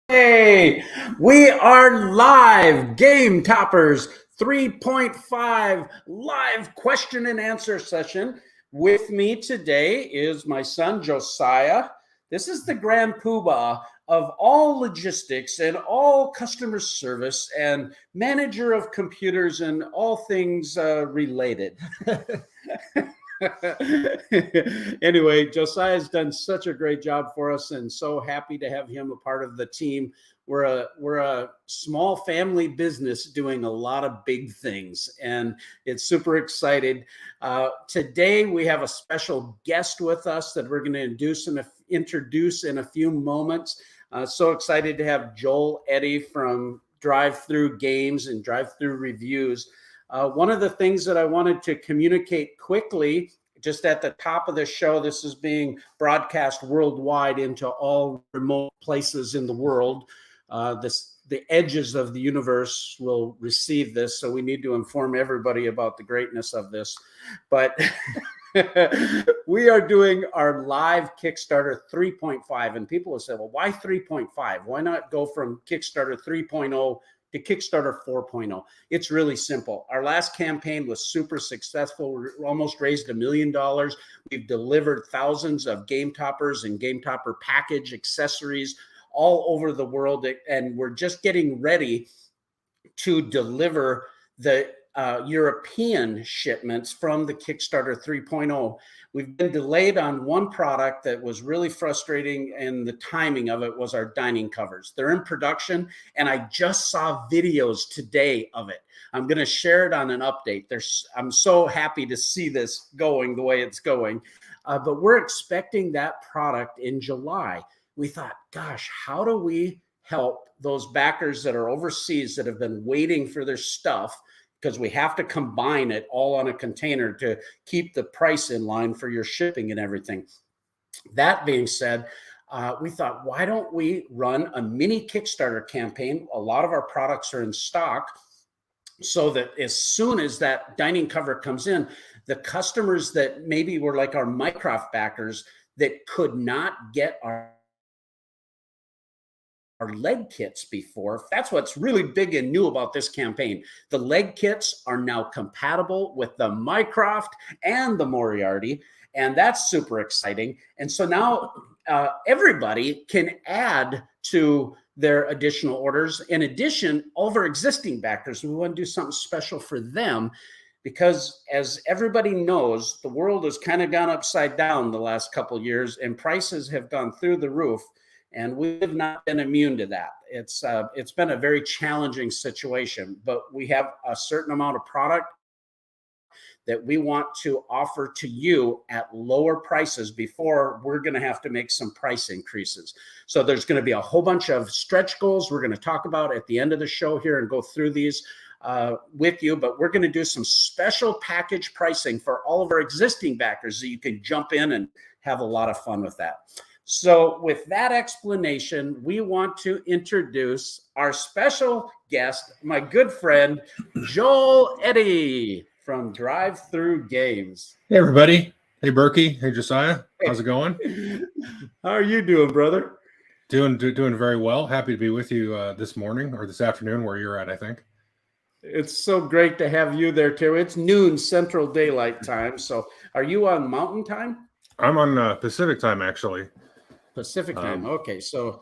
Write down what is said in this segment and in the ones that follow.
Hey, we are live, Game Toppers 3.5 live question and answer session. With me today is my son, Josiah. This is the grand poobah of all logistics and all customer service and manager of computers and all things related. Anyway, Josiah's done such a great job for us, and so happy to have him a part of the team. We're a small family business doing a lot of big things, and it's super excited. Today we have a special guest with us that we're going to introduce in a few moments. So excited to have Joel Eddy from Drive Thru Games and Drive Thru Reviews. One of the things that I wanted to communicate quickly, just at the top of the show, this is being broadcast worldwide into all remote places in the world. The edges of the universe will receive this, so we need to inform everybody about the greatness of this. But we are doing our live Kickstarter 3.5, and people will say, well, why 3.5? Why not go from Kickstarter 3.0 to Kickstarter 4.0. It's really simple. Our last campaign was super successful. We almost raised $1 million. We've delivered thousands of Game Toppers and Game Topper package accessories all over the world, and we're just getting ready to deliver the European shipments from the Kickstarter 3.0. We've been delayed on one product that was really frustrating, and the timing of it was our dining covers. They're in production, and I just saw videos today of it. I'm going to share it on an update. I'm so happy to see this going the way it's going, but we're expecting that product in July. We thought, gosh, how do we help those backers that are overseas that have been waiting for their stuff, because we have to combine it all on a container to keep the price in line for your shipping and everything. That being said, we thought, why don't we run a mini Kickstarter campaign? A lot of our products are in stock, so that as soon as that dining cover comes in, the customers that maybe were like our Minecraft backers that could not get our leg kits before. That's what's really big and new about this campaign. The leg kits are now compatible with the Mycroft and the Moriarty, and that's super exciting. And so now everybody can add to their additional orders. In addition, all of our existing backers, we want to do something special for them, because as everybody knows, the world has kind of gone upside down the last couple of years, and prices have gone through the roof. And we have not been immune to that. It's been a very challenging situation, but we have a certain amount of product that we want to offer to you at lower prices before we're going to have to make some price increases. So there's going to be a whole bunch of stretch goals we're going to talk about at the end of the show here and go through these with you, but we're going to do some special package pricing for all of our existing backers so you can jump in and have a lot of fun with that. So with that explanation, we want to introduce our special guest, my good friend, Joel Eddy from Drive Thru Games. Hey, everybody. Hey, Berkey. Hey, Josiah. How's it going? How are you doing, brother? Doing very well. Happy to be with you this morning or this afternoon where you're at, I think. It's so great to have you there, too. It's noon Central Daylight Time. So are you on Mountain Time? I'm on Pacific Time, actually. Pacific Time. Okay, so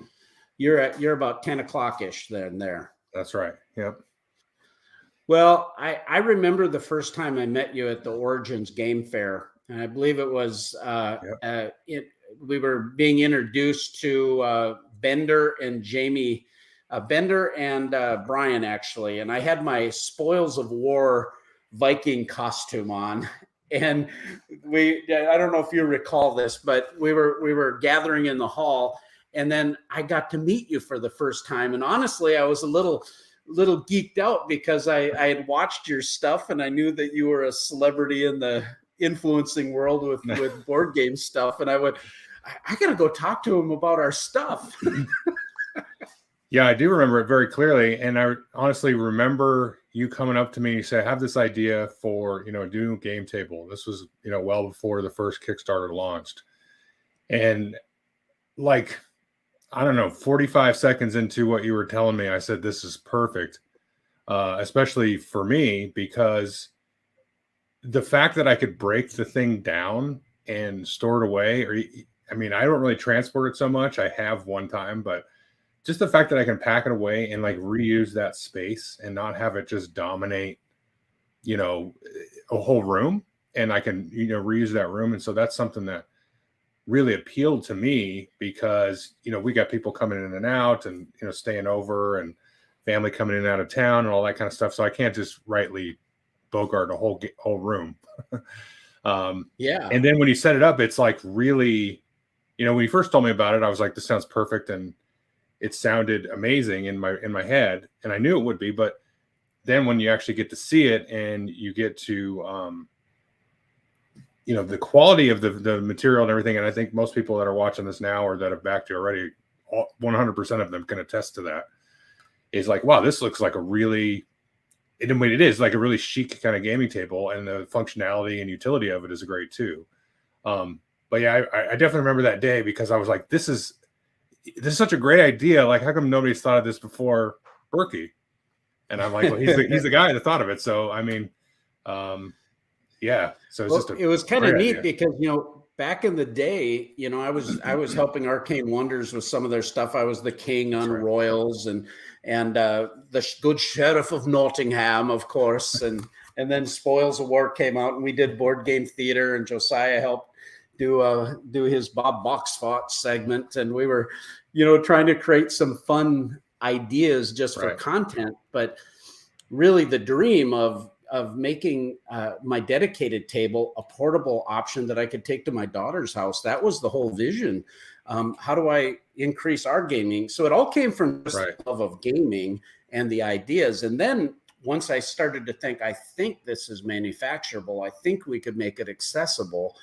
you're about 10 o'clock-ish then there. That's right. Yep. Well, I remember the first time I met you at the Origins Game Fair, and I believe it was we were being introduced to Bender and Jamie, Bender and Brian actually, and I had my Spoils of War Viking costume on. And I don't know if you recall this, but we were gathering in the hall, and then I got to meet you for the first time. And honestly, I was a little geeked out because I had watched your stuff, and I knew that you were a celebrity in the influencing world with board game stuff. And I got to go talk to him about our stuff. Yeah, I do remember it very clearly. And I honestly remember you coming up to me and say, I have this idea for, a new game table. This was, well before the first Kickstarter launched. And like I don't know, 45 seconds into what you were telling me, I said, this is perfect. Especially for me, because the fact that I could break the thing down and store it away, or I mean, I don't really transport it so much. I have one time, but just the fact that I can pack it away and like reuse that space and not have it just dominate, a whole room, and I can, reuse that room. And so that's something that really appealed to me because, we got people coming in and out and, staying over, and family coming in and out of town and all that kind of stuff. So I can't just rightly bogart a whole room. Yeah. And then when you set it up, it's like really, when you first told me about it, I was like, this sounds perfect. And it sounded amazing in my head, and I knew it would be, but then when you actually get to see it and you get to, the quality of the material and everything. And I think most people that are watching this now or that have backed you already, 100% of them can attest to that. Is like, wow, this looks like a really, in what it is, like a really chic kind of gaming table, and the functionality and utility of it is great too. But yeah, I definitely remember that day because I was like, this is such a great idea. Like, how come nobody's thought of this before Berkey? And I'm like, well, he's the guy that thought of it. So, I mean, yeah. So it's it was kind of neat idea. because, back in the day, I was helping Arcane Wonders with some of their stuff. I was the king on Royals and the good Sheriff of Nottingham, of course. And then Spoils of War came out, and we did board game theater, and Josiah helped do his Bob Boxfot segment. And we were, trying to create some fun ideas just for content. But really the dream of making my dedicated table a portable option that I could take to my daughter's house, that was the whole vision. How do I increase our gaming? So it all came from just the love of gaming and the ideas. And then once I started to think, I think this is manufacturable, I think we could make it accessible,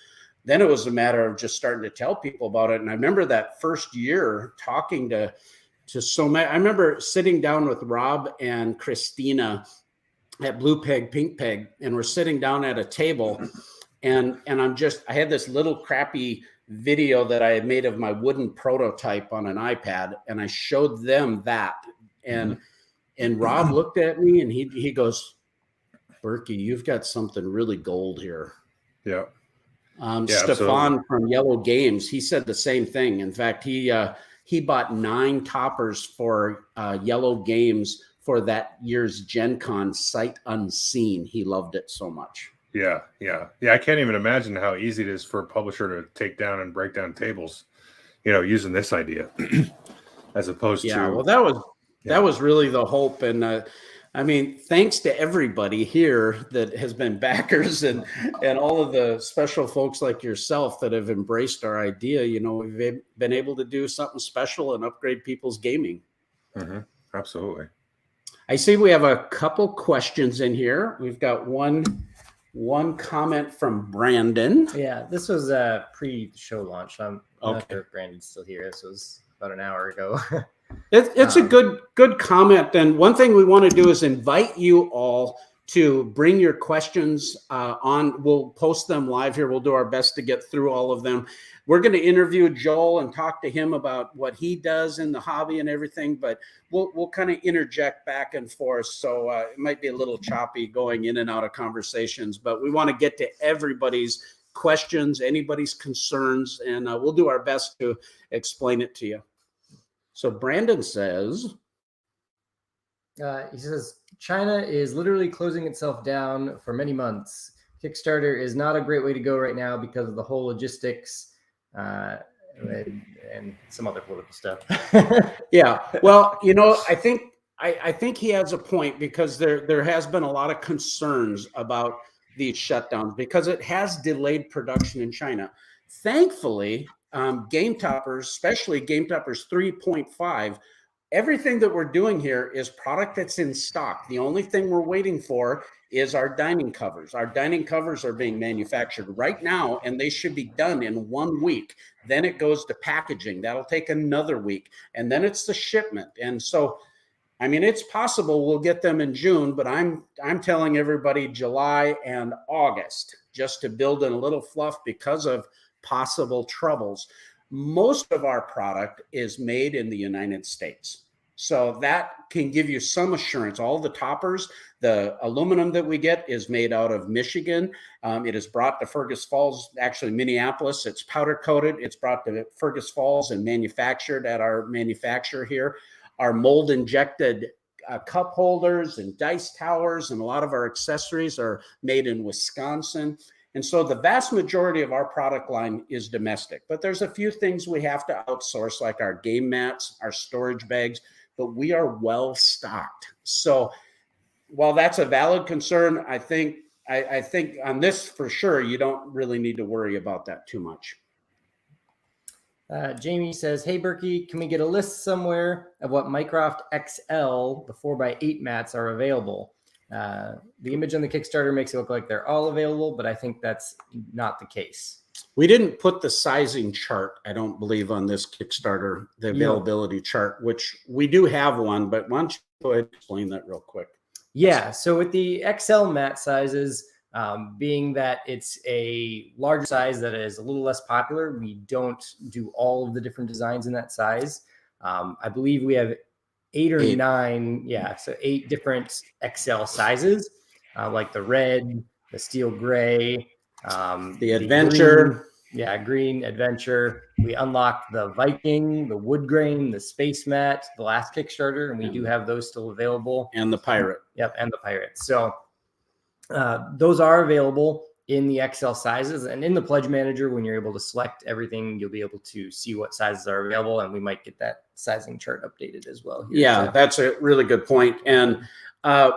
then it was a matter of just starting to tell people about it. And I remember that first year talking to so many. I remember sitting down with Rob and Christina at Blue Peg, Pink Peg, and we're sitting down at a table, and I had this little crappy video that I had made of my wooden prototype on an iPad, and I showed them that, and Rob looked at me and he goes, Berkey, you've got something really gold here. Yeah. Stefan from Yellow Games, he said the same thing. In fact, he bought 9 toppers for Yellow Games for that year's Gen Con, sight unseen. He loved it so much. Yeah. I can't even imagine how easy it is for a publisher to take down and break down tables, using this idea, as opposed to. Yeah, well, that was really the hope. And I mean, thanks to everybody here that has been backers and all of the special folks like yourself that have embraced our idea. We've been able to do something special and upgrade people's gaming. Mm-hmm. Absolutely. I see we have a couple questions in here. We've got one comment from Brandon. Yeah, this was a pre-show launch. I'm not sure if Brandon's still here. This was about an hour ago. It's a good comment. And one thing we want to do is invite you all to bring your questions on. We'll post them live here. We'll do our best to get through all of them. We're going to interview Joel and talk to him about what he does in the hobby and everything, but we'll kind of interject back and forth. So it might be a little choppy going in and out of conversations, but we want to get to everybody's questions, anybody's concerns, and we'll do our best to explain it to you. So Brandon says, he says, China is literally closing itself down for many months. Kickstarter is not a great way to go right now because of the whole logistics and some other political stuff. Yeah. Well, I think he has a point, because there has been a lot of concerns about these shutdowns because it has delayed production in China. Thankfully, Game Toppers, especially Game Toppers 3.5, everything that we're doing here is product that's in stock. The only thing we're waiting for is our dining covers. Our dining covers are being manufactured right now, and they should be done in 1 week. Then it goes to packaging. That'll take another week. And then it's the shipment. And so, I mean, it's possible we'll get them in June, but I'm telling everybody July and August, just to build in a little fluff because of possible troubles. most of our product is made in the United States. So that can give you some assurance. All the toppers, the aluminum that we get is made out of Michigan. It is brought to Fergus Falls, actually Minneapolis. It's powder coated. It's brought to Fergus Falls and manufactured at our manufacturer here. Our mold injected cup holders and dice towers and a lot of our accessories are made in Wisconsin. And so the vast majority of our product line is domestic, but there's a few things we have to outsource, like our game mats, our storage bags, but we are well stocked. So while that's a valid concern, I think on this for sure, you don't really need to worry about that too much. Jamie says, hey, Berkey, can we get a list somewhere of what Mycroft XL, the 4x8 mats, are available? The image on the Kickstarter makes it look like they're all available, but I think that's not the case. We didn't put the sizing chart, I don't believe, on this Kickstarter, the availability chart, which we do have one, but why don't you go ahead and explain that real quick? Yeah, so with the XL mat sizes, being that it's a larger size that is a little less popular, we don't do all of the different designs in that size. I believe we have eight or nine, so 8 different XL sizes, like the red, the steel gray, the adventure. Green adventure. We unlocked the Viking, the wood grain, the space mat, the last Kickstarter, and we do have those still available. And the pirate. Yep, and the pirate. So those are available in the XL sizes, and in the Pledge Manager, when you're able to select everything, you'll be able to see what sizes are available, and we might get that sizing chart updated as well here. Yeah, that's a really good point. And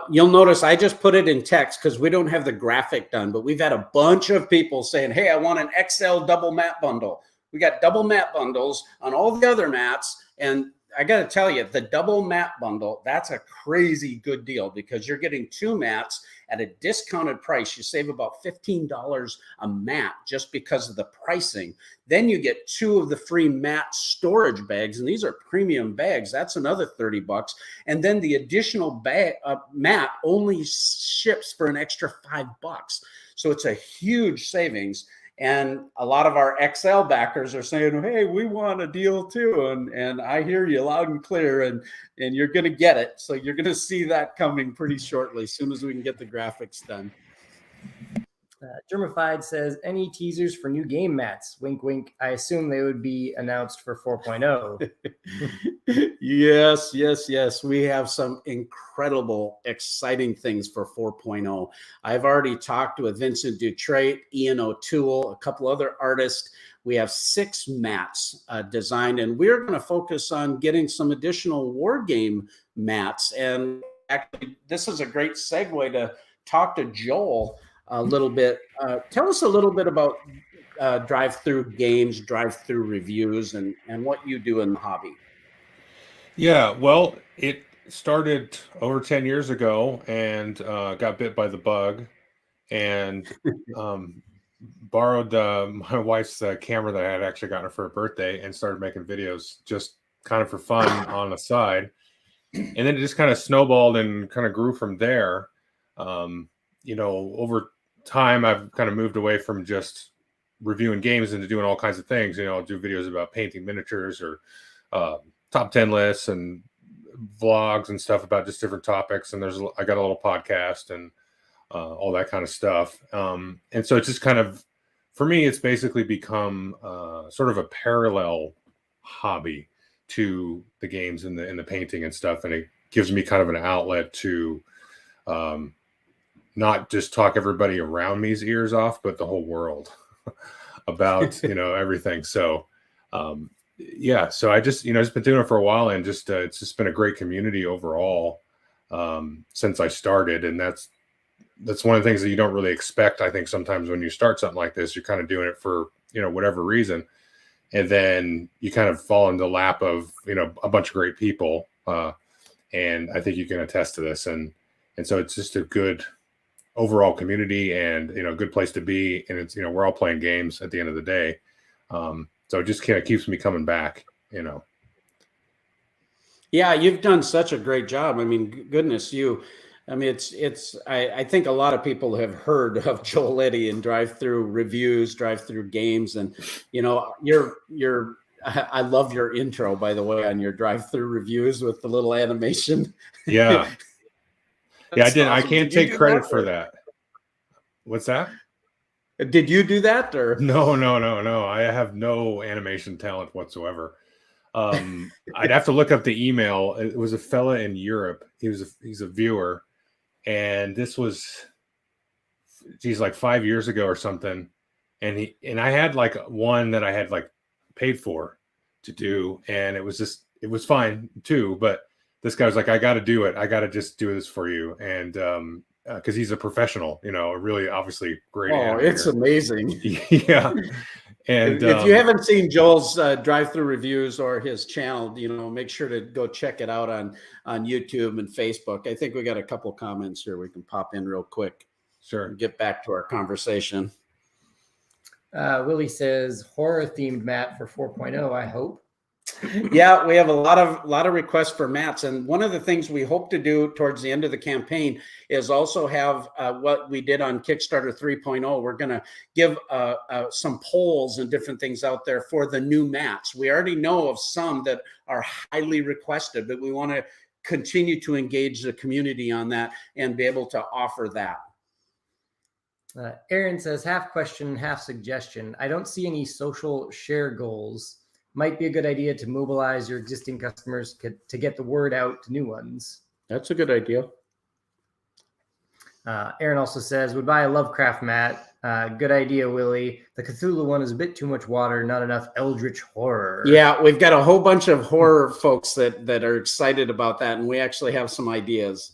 you'll notice I just put it in text because we don't have the graphic done, but we've had a bunch of people saying, hey, I want an XL double mat bundle. We got double mat bundles on all the other mats, and I got to tell you, the double mat bundle, that's a crazy good deal because you're getting 2 mats at a discounted price. You save about $15 a mat just because of the pricing. Then you get 2 of the free mat storage bags, and these are premium bags. That's another $30. And then the additional bag, mat only ships for an extra $5. So it's a huge savings. And a lot of our XL backers are saying, hey, we want a deal too. And I hear you loud and clear, and you're going to get it. So you're going to see that coming pretty shortly, as soon as we can get the graphics done. Germified says, any teasers for new game mats? Wink, wink. I assume they would be announced for 4.0. Yes. We have some incredible, exciting things for 4.0. I've already talked with Vincent Dutrait, Ian O'Toole, a couple other artists. We have 6 mats designed, and we're going to focus on getting some additional war game mats. And actually, this is a great segue to talk to Joel a little bit. Tell us a little bit about Drive Thru Games, Drive Thru Reviews, and what you do in the hobby. Yeah, well, it started over 10 years ago and got bit by the bug, and borrowed my wife's camera that I had actually gotten her for her birthday and started making videos just kind of for fun on the side. And then it just kind of snowballed and kind of grew from there. Over time, I've kind of moved away from just reviewing games into doing all kinds of things. I'll do videos about painting miniatures or top 10 lists and vlogs and stuff about just different topics. And I got a little podcast and all that kind of stuff. And so it's just kind of, for me, it's basically become sort of a parallel hobby to the games and the painting and stuff. And it gives me kind of an outlet to not just talk everybody around me's ears off, but the whole world about, everything. So, so I just, just been doing it for a while, and just, it's just been a great community overall since I started. And that's one of the things that you don't really expect. I think sometimes when you start something like this, you're kind of doing it for, whatever reason. And then you kind of fall into the lap of, a bunch of great people. And I think you can attest to this. And so it's just a good overall community, and, a good place to be. And it's, we're all playing games at the end of the day. So it just kind of keeps me coming back, Yeah, you've done such a great job. I mean, goodness, I think a lot of people have heard of Joel Eddy and Drive Thru Reviews, Drive Thru Games, and, your I love your intro, by the way, on your drive-through reviews with the little animation. Yeah. Yeah, I didn't. Awesome. I can't take credit for that. What's that? Did you do that or? No. I have no animation talent whatsoever. I'd have to look up the email. It was a fella in Europe. He's a viewer, and this was, geez, like 5 years ago or something. And I had like one that I had like paid for to do, and it was fine too. But this guy was like, I got to do it. I got to just do this for you, and because he's a professional, a really obviously great. Oh, animator. It's amazing. Yeah. And if you haven't seen Joel's drive-through reviews or his channel, make sure to go check it out on YouTube and Facebook. I think we got a couple comments here we can pop in real quick. Sure. And get back to our conversation. Willie says horror themed mat for 4.0. I hope. Yeah, we have a lot of requests for mats, and one of the things we hope to do towards the end of the campaign is also have what we did on Kickstarter 3.0. We're going to give some polls and different things out there for the new mats. We already know of some that are highly requested, but we want to continue to engage the community on that and be able to offer that. Aaron says half question, half suggestion. I don't see any social share goals. Might be a good idea to mobilize your existing customers to get the word out to new ones. That's a good idea. Aaron also says, would buy a Lovecraft mat. Good idea, Willie. The Cthulhu one is a bit too much water, not enough eldritch horror. Yeah, we've got a whole bunch of horror folks that are excited about that, and we actually have some ideas.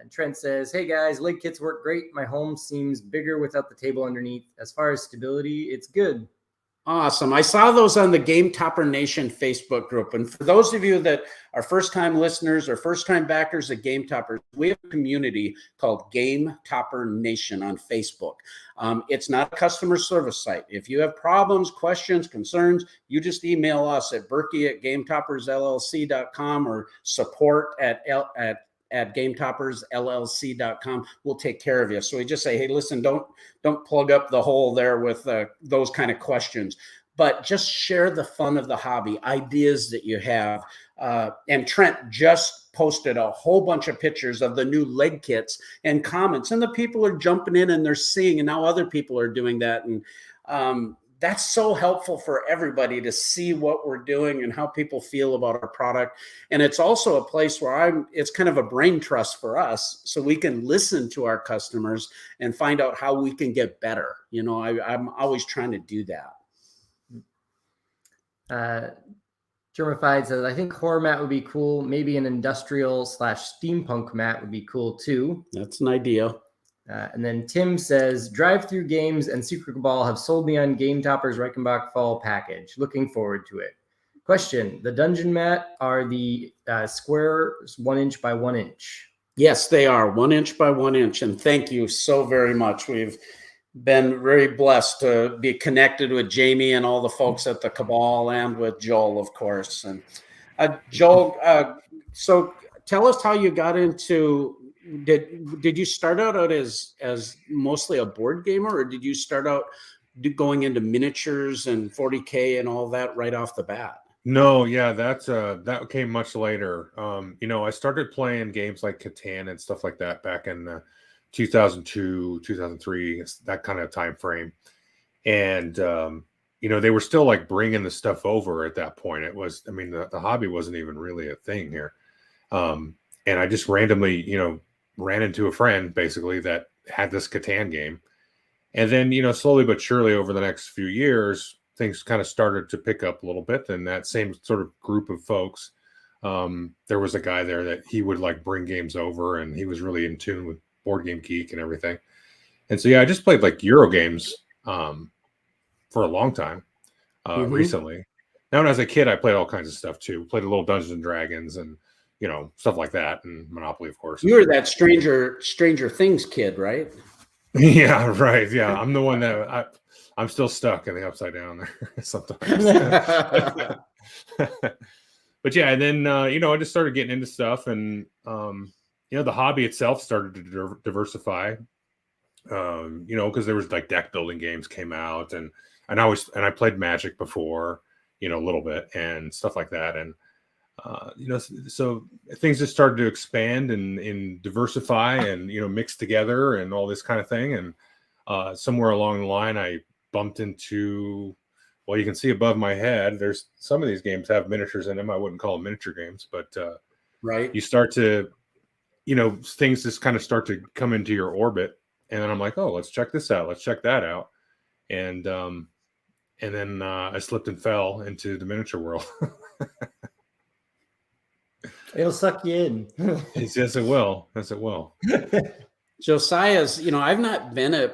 And Trent says, hey guys, leg kits work great. My home seems bigger without the table underneath. As far as stability, it's good. Awesome. I saw those on the Game Topper Nation Facebook group. And for those of you that are first-time listeners or first-time backers at Game Toppers, we have a community called Game Topper Nation on Facebook. It's not a customer service site. If you have problems, questions, concerns, you just email us at berkey@gametoppersllc.com or support at gametoppersllc.com. We'll take care of you. So we just say, hey, listen, don't plug up the hole there with those kind of questions, but just share the fun of the hobby, ideas that you have. And Trent just posted a whole bunch of pictures of the new leg kits and comments, and the people are jumping in and they're seeing, and now other people are doing that. And that's so helpful for everybody to see what we're doing and how people feel about our product. And it's also a place where it's kind of a brain trust for us, so we can listen to our customers and find out how we can get better. I'm always trying to do that. Germified says, I think horror mat would be cool. Maybe an industrial/steampunk mat would be cool too. That's an idea. And then Tim says, Drive Thru Games and Secret Cabal have sold me on Game Topper's Reichenbach Fall package. Looking forward to it. Question, the dungeon mat, are the squares 1 inch by 1 inch? Yes, they are 1 inch by 1 inch. And thank you so very much. We've been very blessed to be connected with Jamie and all the folks at the Cabal and with Joel, of course. And Joel, so tell us how you got into... Did you start out as mostly a board gamer, or did you start out going into miniatures and 40K and all that right off the bat? No, yeah, that came much later. I started playing games like Catan and stuff like that back in 2002, 2003, that kind of time frame. And they were still like bringing the stuff over at that point. It was, the hobby wasn't even really a thing here. And I just randomly, ran into a friend basically that had this Catan game. And then, slowly but surely over the next few years, things kind of started to pick up a little bit. And that same sort of group of folks, there was a guy there that he would like bring games over, and he was really in tune with Board Game Geek and everything. And so, yeah, I just played like Euro games for a long time recently. Now, when I was a kid, I played all kinds of stuff too. Played a little Dungeons and Dragons and stuff like that, and Monopoly, of course. You were that Stranger Things kid, right? Yeah, right. Yeah, I'm the one that I'm still stuck in the upside down there sometimes. But yeah, and then I just started getting into stuff, and the hobby itself started to diversify. Because there was like deck building games came out, and I played Magic before, a little bit and stuff like that. And, so things just started to expand and diversify and, mix together and all this kind of thing. And somewhere along the line, I bumped into, well, you can see above my head, there's some of these games have miniatures in them. I wouldn't call them miniature games, but right. You start to, things just kind of start to come into your orbit. And then I'm like, oh, let's check this out. Let's check that out. And then I slipped and fell into the miniature world. It'll suck you in. Yes, it will. Yes, it will. Josiah's, I've not been a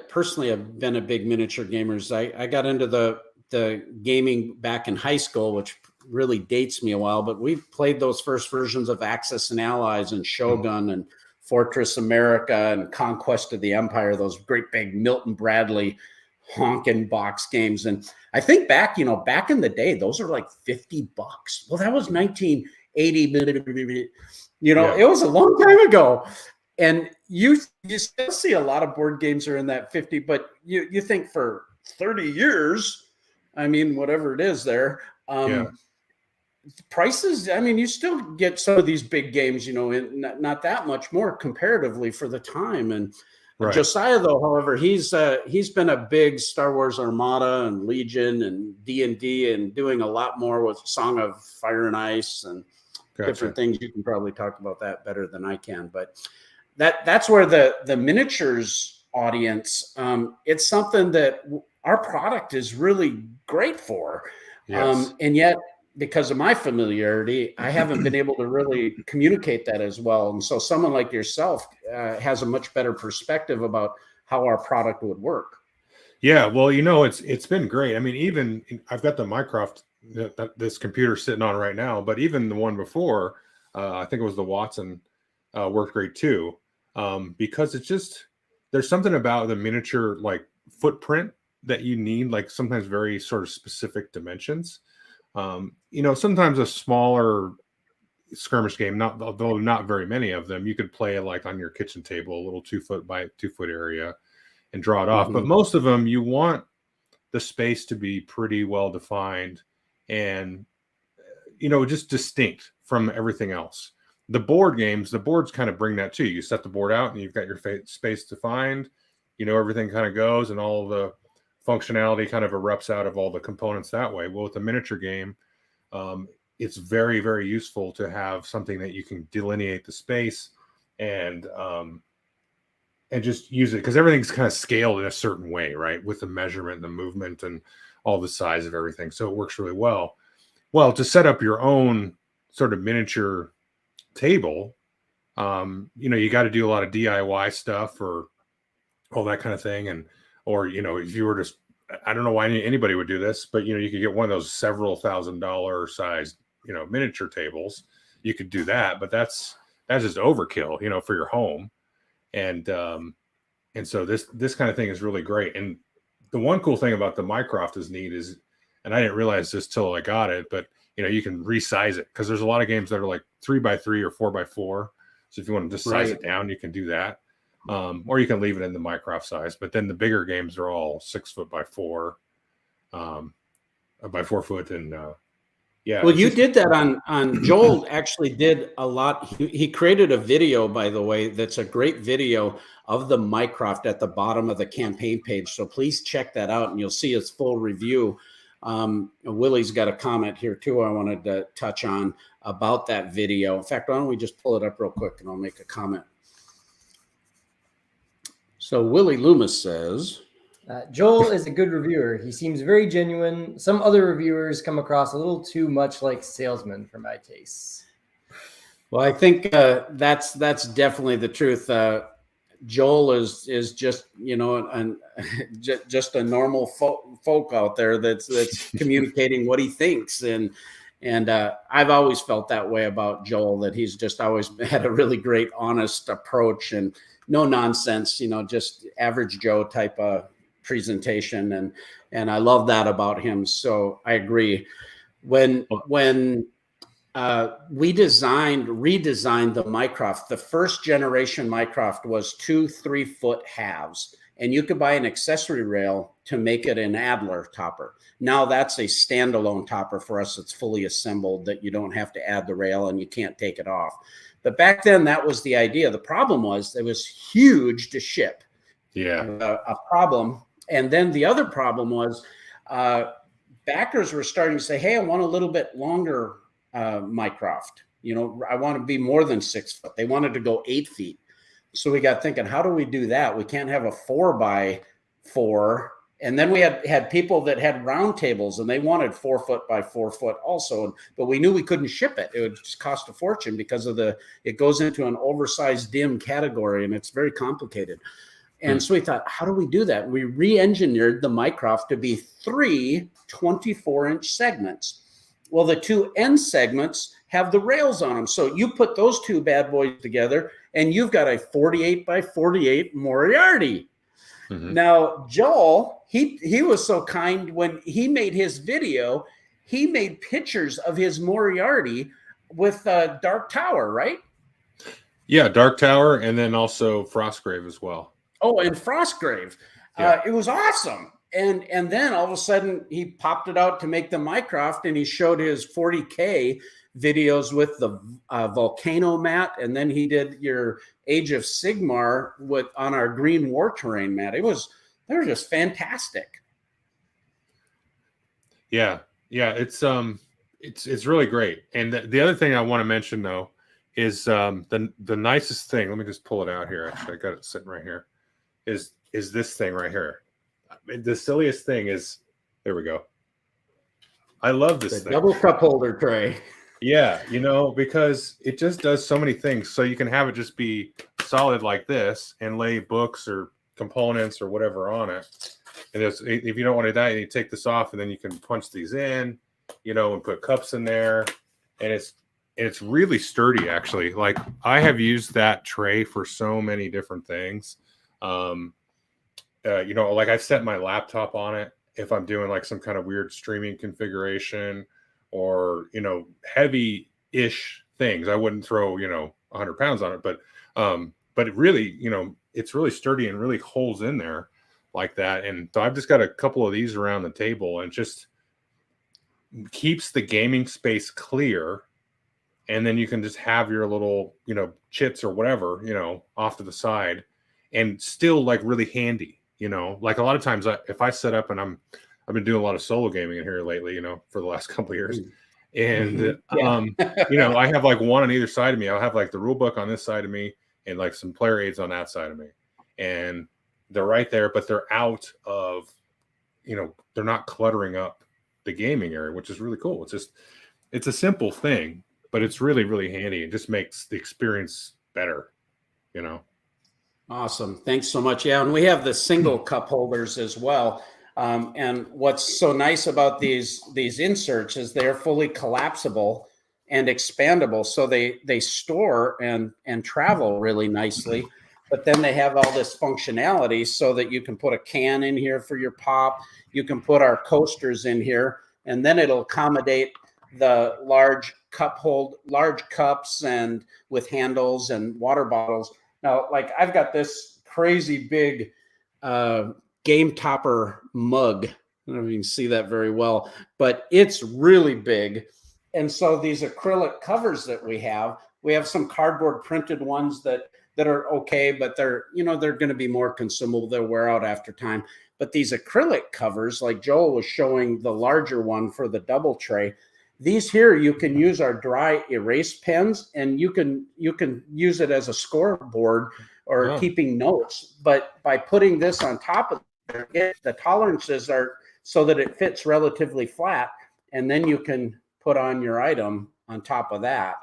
big miniature gamers. I got into the gaming back in high school, which really dates me a while, but we played those first versions of Axis and Allies and Shogun and Fortress America and Conquest of the Empire, those great big Milton Bradley honking box games. And I think back in the day, those are like $50. Well, that was 1980. It was a long time ago. And you still see a lot of board games are in that 50, but you think for 30 years, I mean, whatever it is there, prices, I mean, you still get some of these big games, not that much more comparatively for the time. And right. Josiah, though, however, he's been a big Star Wars Armada and Legion and D&D and doing a lot more with Song of Fire and Ice and different things. You can probably talk about that better than I can, but that's where the miniatures audience, it's something that our product is really great for. Yes. And yet, because of my familiarity, I haven't been able to really communicate that as well. And so someone like yourself has a much better perspective about how our product would work. Yeah, well, it's been great. I mean, even I've got the Mycroft, this computer sitting on right now, but even the one before, I think it was the Watson, worked great too. Because it's just, there's something about the miniature like footprint that you need, like sometimes very sort of specific dimensions. Sometimes a smaller skirmish game, although not very many of them, you could play like on your kitchen table, a little 2 foot by 2 foot area and draw it off. But most of them, you want the space to be pretty well defined and, just distinct from everything else. The boards kind of bring that too. You set the board out and you've got your space defined, everything kind of goes and all the functionality kind of erupts out of all the components that way. Well, with the miniature game, it's very, very useful to have something that you can delineate the space and just use it, because everything's kind of scaled in a certain way, right? With the measurement and the movement and all the size of everything. So it works really well. Well, to set up your own sort of miniature table, you got to do a lot of DIY stuff or all that kind of thing. Or if you were just, I don't know why anybody would do this, but you could get one of those several $1,000 sized miniature tables. You could do that, but that's just overkill, for your home. And so this kind of thing is really great. And the one cool thing about the Mycroft is neat is, and I didn't realize this till I got it, but you can resize it, because there's a lot of games that are like 3x3 or 4x4. So if you want to just size it down, you can do that. Or you can leave it in the Mycroft size, but then the bigger games are all 6 foot by 4, by 4 foot. And well, you did that on Joel actually did a lot. He created a video, by the way, that's a great video of the Mycroft at the bottom of the campaign page. So please check that out and you'll see his full review. Willie's got a comment here too I wanted to touch on about that video. In fact, why don't we just pull it up real quick and I'll make a comment. So Willie Loomis says, Joel is a good reviewer. He seems very genuine. Some other reviewers come across a little too much like salesmen for my tastes. Well, I think that's definitely the truth. Joel is just just a normal folk out there that's communicating what he thinks, and I've always felt that way about Joel, that he's just always had a really great, honest approach and no nonsense, just average Joe type of presentation, and I love that about him. So I agree. When we redesigned the Mycroft, the first generation Mycroft was 2 3-foot halves. and you could buy an accessory rail to make it an Adler topper. Now that's a standalone topper for us. It's fully assembled that you don't have to add the rail and you can't take it off. But back then that was the idea. The problem was it was huge to ship. Yeah. A problem. And then the other problem was backers were starting to say, hey, I want a little bit longer Mycroft. I want to be more than 6 foot. They wanted to go 8 feet. So we got thinking, how do we do that? We can't have a 4x4. And then we had people that had round tables and they wanted 4 foot by 4 foot also. But we knew we couldn't ship it. It would just cost a fortune because it goes into an oversized dim category and it's very complicated. And so we thought, how do we do that? We re-engineered the Mycroft to be 3 24-inch segments. Well, the 2 end segments have the rails on them. So you put those 2 bad boys together and you've got a 48 by 48 Moriarty. Mm-hmm. Now, Joel, he was so kind when he made his video, he made pictures of his Moriarty with Dark Tower, right? Yeah, Dark Tower and then also Frostgrave as well. Oh, and Frostgrave. Yeah. It was awesome. And then all of a sudden he popped it out to make the Mycroft and he showed his 40K videos with the volcano mat. And then he did your Age of Sigmar on our green war terrain mat. They were just fantastic. Yeah. Yeah. It's really great. And the other thing I want to mention though, is the nicest thing. Let me just pull it out here. Actually, I got it sitting right here. Is this thing right here? The silliest thing is, there we go. I love this thing. Double cup holder tray. Yeah, because it just does so many things. So you can have it just be solid like this and lay books or components or whatever on it. And if you don't want to die, you take this off and then you can punch these in, and put cups in there. And it's really sturdy, actually. Like I have used that tray for so many different things. Like I've set my laptop on it if I'm doing like some kind of weird streaming configuration or, heavy-ish things. I wouldn't throw, 100 pounds on it, but it really, it's really sturdy and really holds in there like that. And so I've just got a couple of these around the table and just keeps the gaming space clear. And then you can just have your little, chits or whatever, off to the side and still like really handy, like a lot of times if I set up and I've been doing a lot of solo gaming in here lately, for the last couple of years. And, I have like one on either side of me. I'll have like the rule book on this side of me and like some player aids on that side of me. And they're right there, but they're out of, they're not cluttering up the gaming area, which is really cool. It's a simple thing, but it's really, really handy. It just makes the experience better, Awesome. Thanks so much. Yeah. And we have the single cup holders as well. And what's so nice about these inserts is they're fully collapsible and expandable. So they store and travel really nicely, but then they have all this functionality so that you can put a can in here for your pop. You can put our coasters in here and then it'll accommodate the large cups and with handles and water bottles. Now, like I've got this crazy big game topper mug. I don't know if you can see that very well, but it's really big. And so these acrylic covers that we have some cardboard printed ones that are okay, but they're going to be more consumable. They'll wear out after time. But these acrylic covers, like Joel was showing the larger one for the double tray, these here, you can use our dry erase pens and you can use it as a scoreboard or keeping notes. But by putting this on top of it, the tolerances are so that it fits relatively flat. And then you can put on your item on top of that.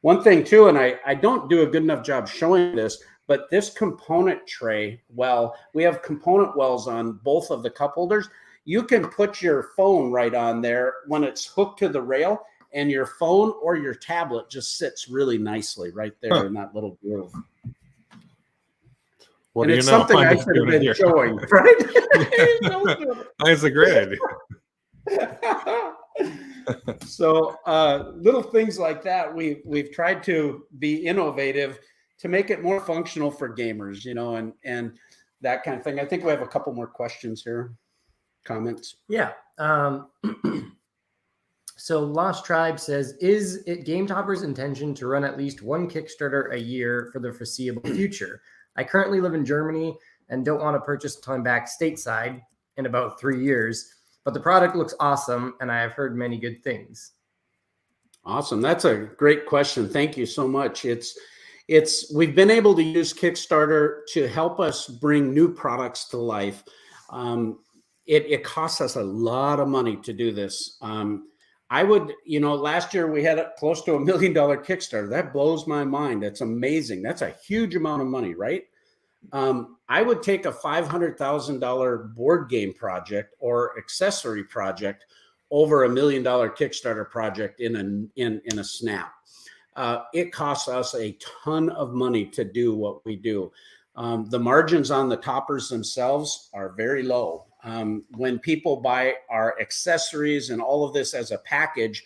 One thing too, and I don't do a good enough job showing this, but this component tray well, we have component wells on both of the cup holders. You can put your phone right on there when it's hooked to the rail, and your phone or your tablet just sits really nicely right there in that little groove. What and it's something I should have been showing, right? That's a great idea. So little things like that, we've tried to be innovative to make it more functional for gamers, and that kind of thing. I think we have a couple more questions here, comments. Yeah. So Lost Tribe says, is it Game Topper's intention to run at least one Kickstarter a year for the foreseeable future? I currently live in Germany and don't want to purchase until I'm back stateside in about 3 years, but the product looks awesome and I have heard many good things. Awesome. That's a great question. Thank you so much. We've been able to use Kickstarter to help us bring new products to life. It costs us a lot of money to do this. Last year we had close to $1 million Kickstarter. That blows my mind. That's amazing. That's a huge amount of money, right? I would take a $500,000 board game project or accessory project over $1 million Kickstarter project in a snap. It costs us a ton of money to do what we do. The margins on the toppers themselves are very low. When people buy our accessories and all of this as a package,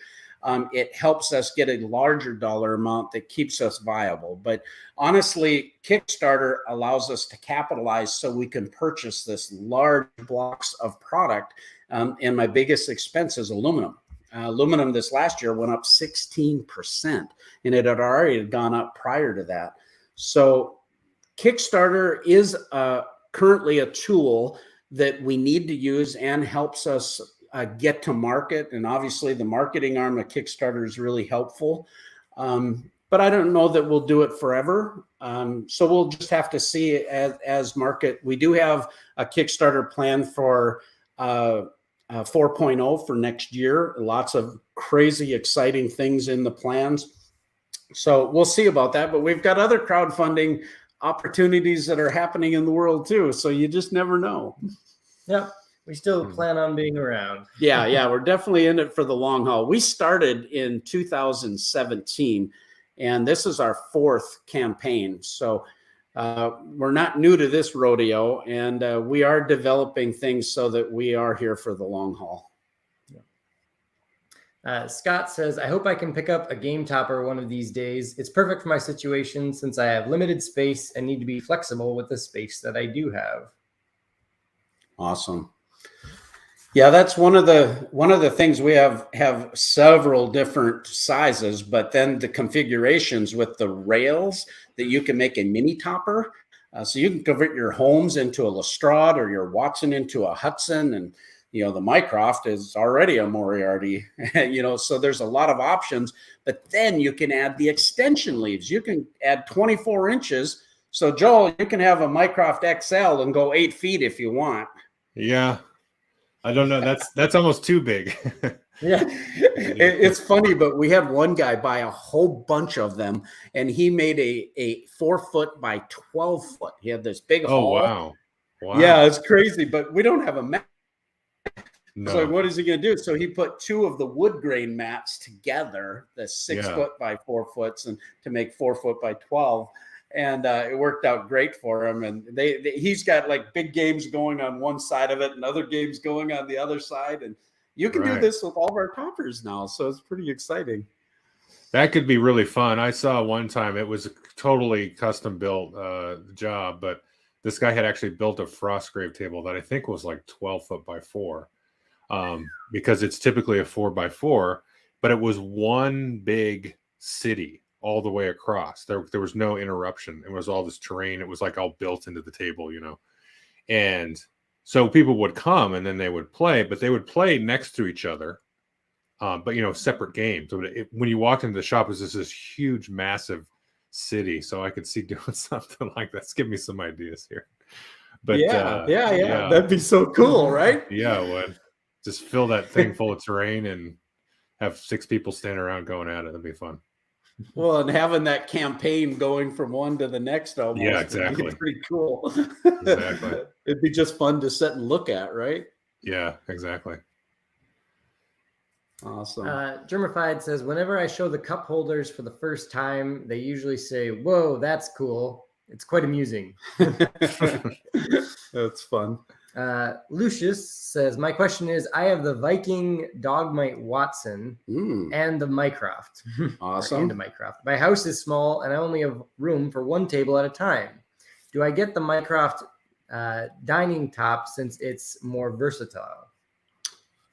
it helps us get a larger dollar amount that keeps us viable. But honestly, Kickstarter allows us to capitalize so we can purchase this large blocks of product. And my biggest expense is aluminum. Aluminum this last year went up 16%, and it had already gone up prior to that. So Kickstarter is currently a tool that we need to use and helps us get to market. And obviously the marketing arm of Kickstarter is really helpful. But I don't know that we'll do it forever. So we'll just have to see as market. We do have a Kickstarter plan for 4.0 for next year. Lots of crazy, exciting things in the plans. So we'll see about that. But we've got other crowdfunding opportunities that are happening in the world too. So you just never know. Yep. We still plan on being around. Yeah. We're definitely in it for the long haul. We started in 2017, and this is our 4th campaign. So we're not new to this rodeo, and we are developing things so that we are here for the long haul. Scott says, I hope I can pick up a Game Topper one of these days. It's perfect for my situation since I have limited space and need to be flexible with the space that I do have. Awesome. Yeah, that's one of the things we have several different sizes, but then the configurations with the rails that you can make a mini topper. So you can convert your Holmes into a Lestrade or your Watson into a Hudson, and the Mycroft is already a Moriarty, so there's a lot of options, but then you can add the extension leaves. You can add 24 inches. So Joel, you can have a Mycroft XL and go 8 feet if you want. Yeah. I don't know. That's almost too big. Yeah. It's funny, but we had one guy buy a whole bunch of them, and he made a 4 foot by 12 foot. He had this big hall. Wow. Yeah, it's crazy, but we don't have a mat. No. So what is he going to do? So he put 2 of the wood grain mats together, the 6 foot by 4 foot, and to make 4 foot by 12. And it worked out great for him. And he's got like big games going on one side of it and other games going on the other side. And you can do this with all of our toppers now. So it's pretty exciting. That could be really fun. I saw one time, it was a totally custom built job, but this guy had actually built a Frostgrave table that I think was like 12 foot by 4. Because it's typically a 4 by 4, but it was one big city all the way across. There was no interruption. It was all this terrain. It was like all built into the table, and so people would come and then they would play, but they would play next to each other, but separate games. When you walked into the shop, it was this huge, massive city. So I could see doing something like that. Give me some ideas here. But yeah, that'd be so cool, right? Yeah, it would. Just fill that thing full of terrain and have 6 people standing around going at it. That'd be fun. Well, and having that campaign going from one to the next almost. Yeah, exactly. Would be pretty cool. Exactly. It'd be just fun to sit and look at, right? Yeah, exactly. Awesome. Germified says, whenever I show the cup holders for the first time, they usually say, whoa, that's cool. It's quite amusing. That's fun. Lucius says, my question is, I have the Viking Dogmite Watson and the Mycroft. Awesome. And the Mycroft. My house is small and I only have room for one table at a time. Do I get the Mycroft dining top since it's more versatile?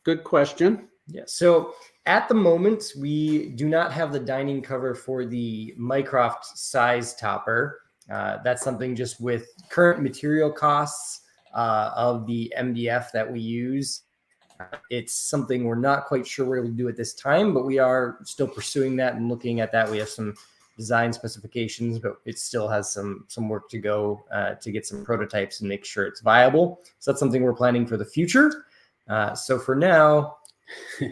Good question. Yeah. So at the moment, we do not have the dining cover for the Mycroft size topper. That's something just with current material costs of the MDF that we use. It's something we're not quite sure we're able to do at this time, but we are still pursuing that and looking at that. We have some design specifications, but it still has some work to go to get some prototypes and make sure it's viable. So that's something we're planning for the future. So for now,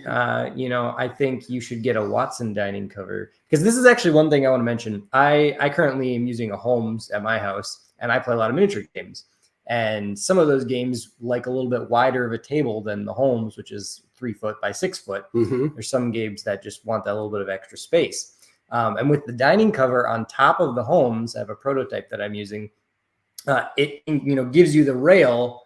I think you should get a Watson dining cover, because this is actually one thing I want to mention. I currently am using a Holmes at my house, and I play a lot of miniature games. And some of those games like a little bit wider of a table than the Holmes, which is 3 foot by 6 foot. Mm-hmm. There's some games that just want that little bit of extra space. And with the dining cover on top of the Holmes, I have a prototype that I'm using. It gives you the rail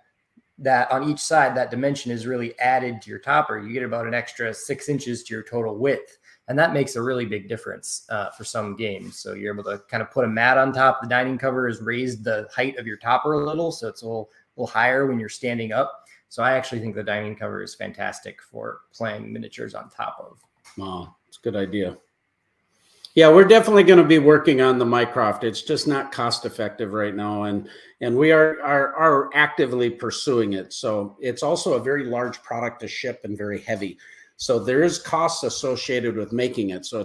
that on each side, that dimension is really added to your topper. You get about an extra 6 inches to your total width. And that makes a really big difference for some games. So you're able to kind of put a mat on top. The dining cover has raised the height of your topper a little, so it's a little higher when you're standing up. So I actually think the dining cover is fantastic for playing miniatures on top of. Wow, it's a good idea. Yeah, we're definitely going to be working on the Mycroft. It's just not cost effective right now, and we are actively pursuing it. So it's also a very large product to ship and very heavy. So there is costs associated with making it. So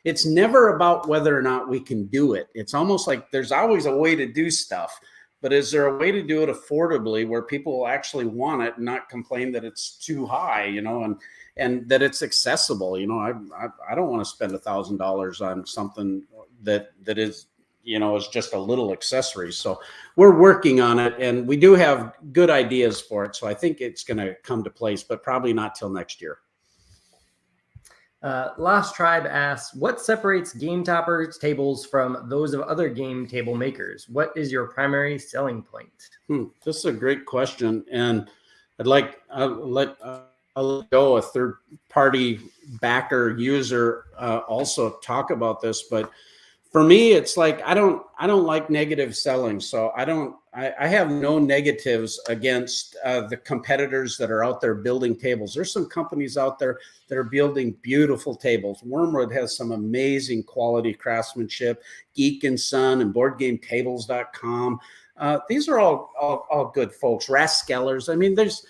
it's never about whether or not we can do it. It's almost like there's always a way to do stuff, but is there a way to do it affordably where people will actually want it and not complain that it's too high, and that it's accessible? I don't want to spend $1,000 on something that is, is just a little accessory. So we're working on it, and we do have good ideas for it. So I think it's going to come to place, but probably not till next year. Lost Tribe asks, what separates game toppers tables from those of other game table makers? What is your primary selling point? This is a great question, and I'll let go a third-party backer user also talk about this. But for me, it's like I don't like negative selling, so I have no negatives against the competitors that are out there building tables. There's some companies out there that are building beautiful tables. Wormwood has some amazing quality craftsmanship. Geek and Son and BoardGameTables.com. These are all good folks. Raskellers. I mean, there's.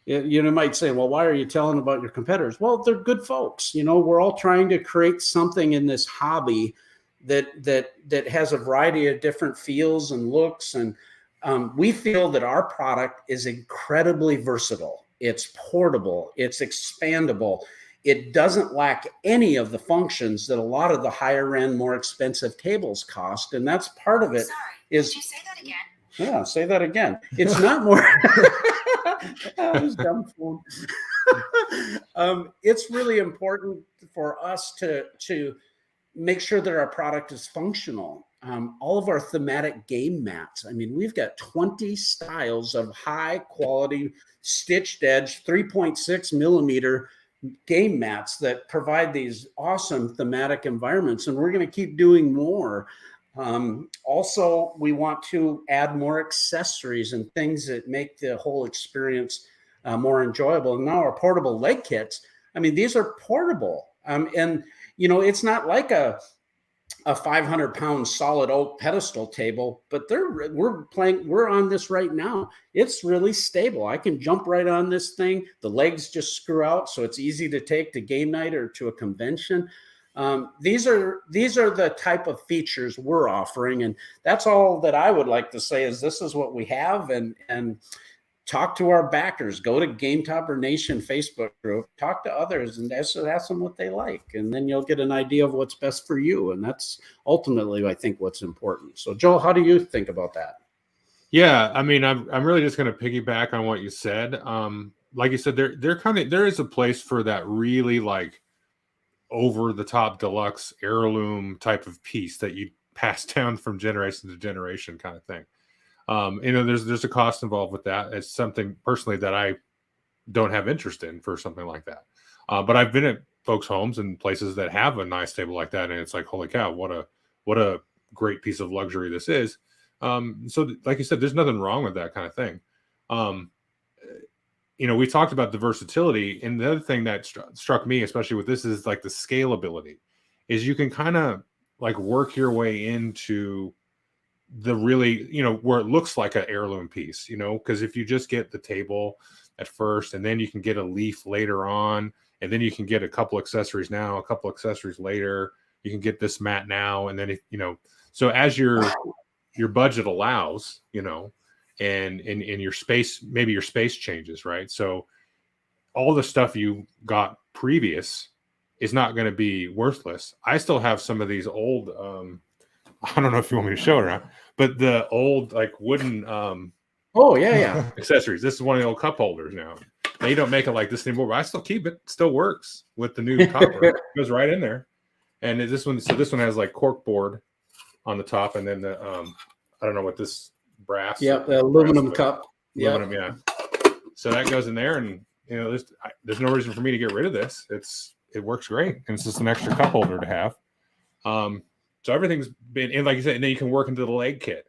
You might say, well, why are you telling about your competitors? Well, they're good folks. We're all trying to create something in this hobby that has a variety of different feels and looks. And we feel that our product is incredibly versatile. It's portable. It's expandable. It doesn't lack any of the functions that a lot of the higher end, more expensive tables cost. And that's part of it. Sorry, is. Did you say that again? Yeah, say that again. It's not more. This dumb phone. It's really important for us to make sure that our product is functional. All of our thematic game mats. I mean, we've got 20 styles of high quality stitched edge 3.6 millimeter game mats that provide these awesome thematic environments, and we're going to keep doing more. Also, we want to add more accessories and things that make the whole experience more enjoyable. And now our portable leg kits, I mean, these are portable. And, it's not like a 500-pound solid oak pedestal table, but we're on this right now. It's really stable. I can jump right on this thing. The legs just screw out, so it's easy to take to game night or to a convention. These are the type of features we're offering, and that's all that I would like to say is this is what we have, and talk to our backers, go to Game Topper Nation Facebook group, talk to others, and ask them what they like, and then you'll get an idea of what's best for you, and that's ultimately, I think, what's important. So, Joel, how do you think about that? Yeah, I mean, I'm really just going to piggyback on what you said. Like you said, there is a place for that really like over the top deluxe heirloom type of piece that you pass down from generation to generation kind of thing. There's a cost involved with that. It's something personally that I don't have interest in for something like that. But I've been at folks' homes and places that have a nice table like that, and it's like, holy cow, what a great piece of luxury this is. So like you said, there's nothing wrong with that kind of thing. We talked about the versatility, and the other thing that struck me, especially with this, is like the scalability. Is you can kind of like work your way into the really, where it looks like an heirloom piece, because if you just get the table at first, and then you can get a leaf later on, and then you can get a couple accessories now, a couple accessories later, you can get this mat now, and then so as your budget allows, and your space, maybe your space changes, right? So all the stuff you got previous is not going to be worthless. I still have some of these old, I don't know if you want me to show it or not, but the old like wooden oh yeah accessories. This is one of the old cup holders now. They don't make it like this anymore, but I still keep it. It still works with the new topper. It goes right in there. And this one has like cork board on the top, and then the I don't know what this brass. Yeah, the aluminum cup. Aluminum, yeah. So that goes in there, and there's no reason for me to get rid of this. It works great, and it's just an extra cup holder to have. So everything's been, and like you said, and then you can work into the leg kit.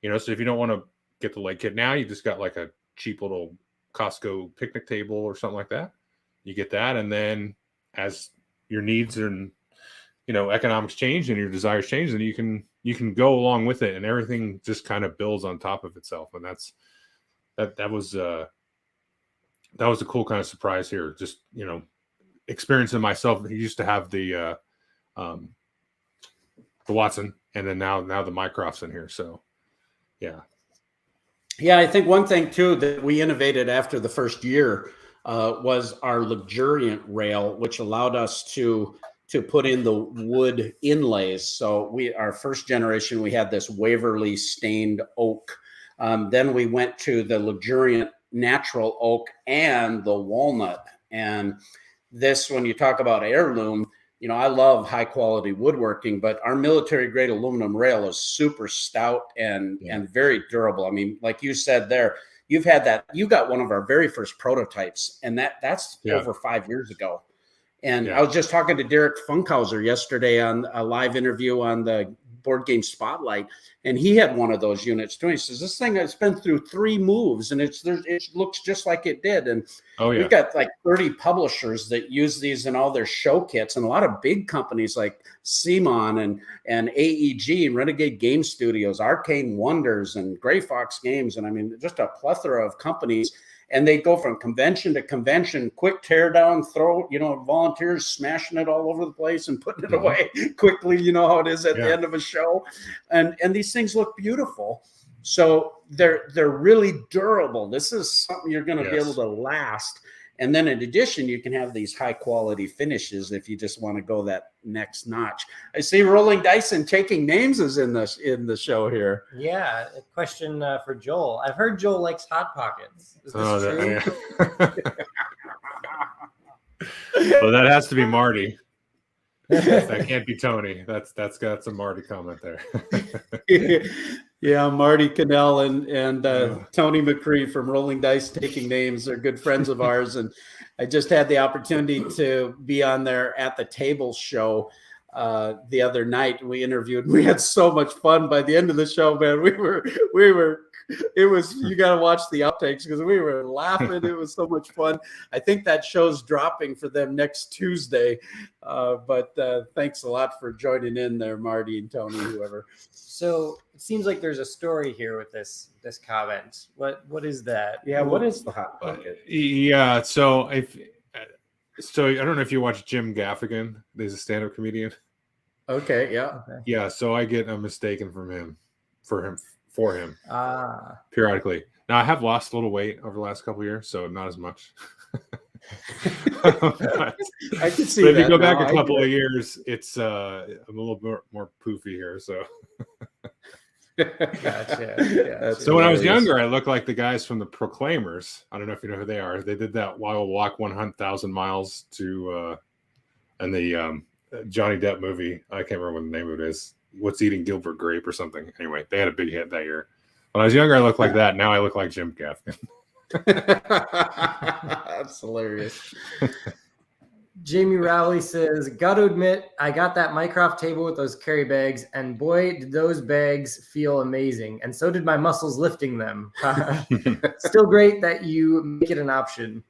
So if you don't want to get the leg kit now, you just got like a cheap little Costco picnic table or something like that. You get that, and then as your needs and economics change and your desires change, then you can go along with it, and everything just kind of builds on top of itself. And that was a cool kind of surprise here. Just experiencing myself. He used to have the Watson, and then now the Mycrofts in here. So yeah. I think one thing too that we innovated after the first year was our luxuriant rail, which allowed us to put in the wood inlays. So our first generation, we had this Waverly stained oak. Then we went to the luxuriant natural oak and the walnut. And this, when you talk about heirloom, I love high quality woodworking, but our military grade aluminum rail is super stout and very durable. I mean, like you said there, you got one of our very first prototypes, and that's over 5 years ago. And I was just talking to Derek Funkhauser yesterday on a live interview on the Board Game Spotlight, and he had one of those units too. He says, this thing has been through 3 moves, and it looks just like it did. And we've got like 30 publishers that use these in all their show kits, and a lot of big companies like Simon and AEG and Renegade Game Studios, Arcane Wonders, and Gray Fox Games, and I mean just a plethora of companies. And they go from convention to convention, quick tear down, throw, volunteers smashing it all over the place and putting it away quickly. You know how it is at the end of a show. And these things look beautiful. So they're really durable. This is something you're going to be able to last. And then in addition, you can have these high quality finishes if you just want to go that next notch. I see Rolling Dice and Taking Names is in the show here. Yeah, a question for Joel. I've heard Joel likes Hot Pockets. Is this true? Well, that has to be Marty. That can't be Tony. That's got some Marty comment there. Yeah, Marty Cannell and Tony McCree from Rolling Dice Taking Names are good friends of ours. And I just had the opportunity to be on there at the table show the other night. We interviewed, we had so much fun. By the end of the show, man, you got to watch the outtakes because we were laughing. It was so much fun. I think that show's dropping for them next Tuesday. But thanks a lot for joining in there, Marty and Tony, whoever. So it seems like there's a story here with this comment. What is that? Yeah, what is the Hot Pocket? Yeah, so I don't know if you watch Jim Gaffigan. He's a stand-up comedian. Okay, yeah. Yeah, so I get a mistaken for him periodically. Now I have lost a little weight over the last couple of years, so not as much. I can see but if that you go back now. a couple of years, it's I'm a little more poofy here. So Gotcha. So when I was younger, I looked like the guys from the Proclaimers. I don't know if you know who they are. They did that Wild Walk 100,000 miles to and the Johnny Depp movie. I can't remember what the name of it is. What's Eating Gilbert Grape or something. Anyway, they had a big hit that year. When I was younger, I looked like that. Now I look like Jim Gaffigan. That's hilarious. Jamie Rowley says, got to admit, I got that Mycroft table with those carry bags, and boy, did those bags feel amazing. And so did my muscles lifting them. Still great that you make it an option.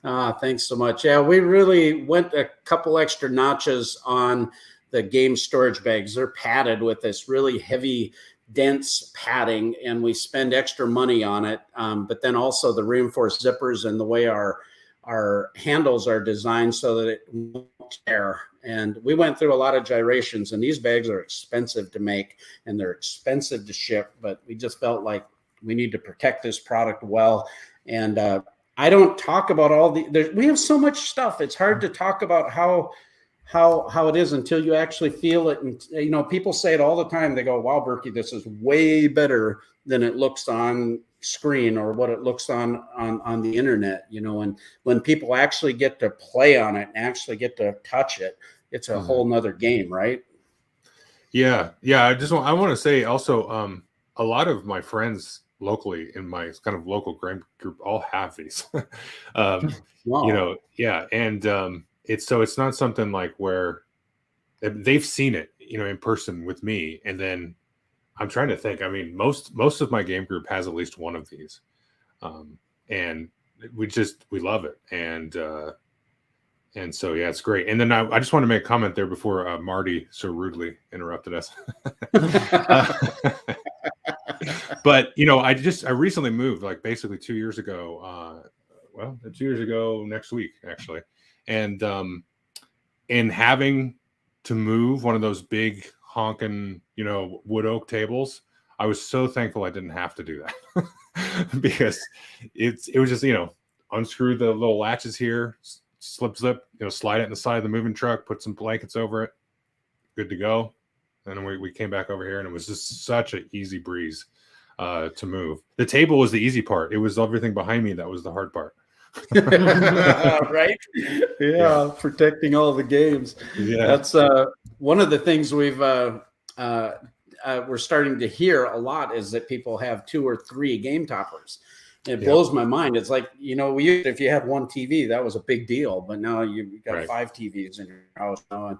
Thanks so much. Yeah, we really went a couple extra notches on the game storage bags. They're padded with this really heavy, dense padding, and we spend extra money on it. But then also the reinforced zippers and the way our handles are designed so that it won't tear. And we went through a lot of gyrations, and these bags are expensive to make and they're expensive to ship, but we just felt like we need to protect this product well. And I don't talk about all we have so much stuff. It's hard to talk about how it is until you actually feel it. And, people say it all the time. They go, wow, Berkey, this is way better than it looks on screen or what it looks on the internet, and when people actually get to play on it and actually get to touch it, it's a whole nother game, right? Yeah. I want to say also, a lot of my friends locally in my kind of local game group all have these. Wow. And it's not something like where they've seen it, in person with me, and then I'm trying to think. I mean, most of my game group has at least one of these, and we love it, and so yeah, it's great. And then I just want to make a comment there before Marty so rudely interrupted us. But I recently moved, like basically 2 years ago. 2 years ago next week actually, and having to move one of those big honking, wood oak tables, I was so thankful I didn't have to do that because it was just, unscrew the little latches here, slip, slide it in the side of the moving truck, put some blankets over it, good to go. And then we came back over here, and it was just such an easy breeze to move. The table was the easy part. It was everything behind me that was the hard part. Right? Yeah, protecting all the games. Yeah, that's one of the things we're starting to hear a lot is that people have 2 or 3 game toppers. It blows my mind. It's like, if you had one TV, that was a big deal, but now you've got 5 TVs in your house now,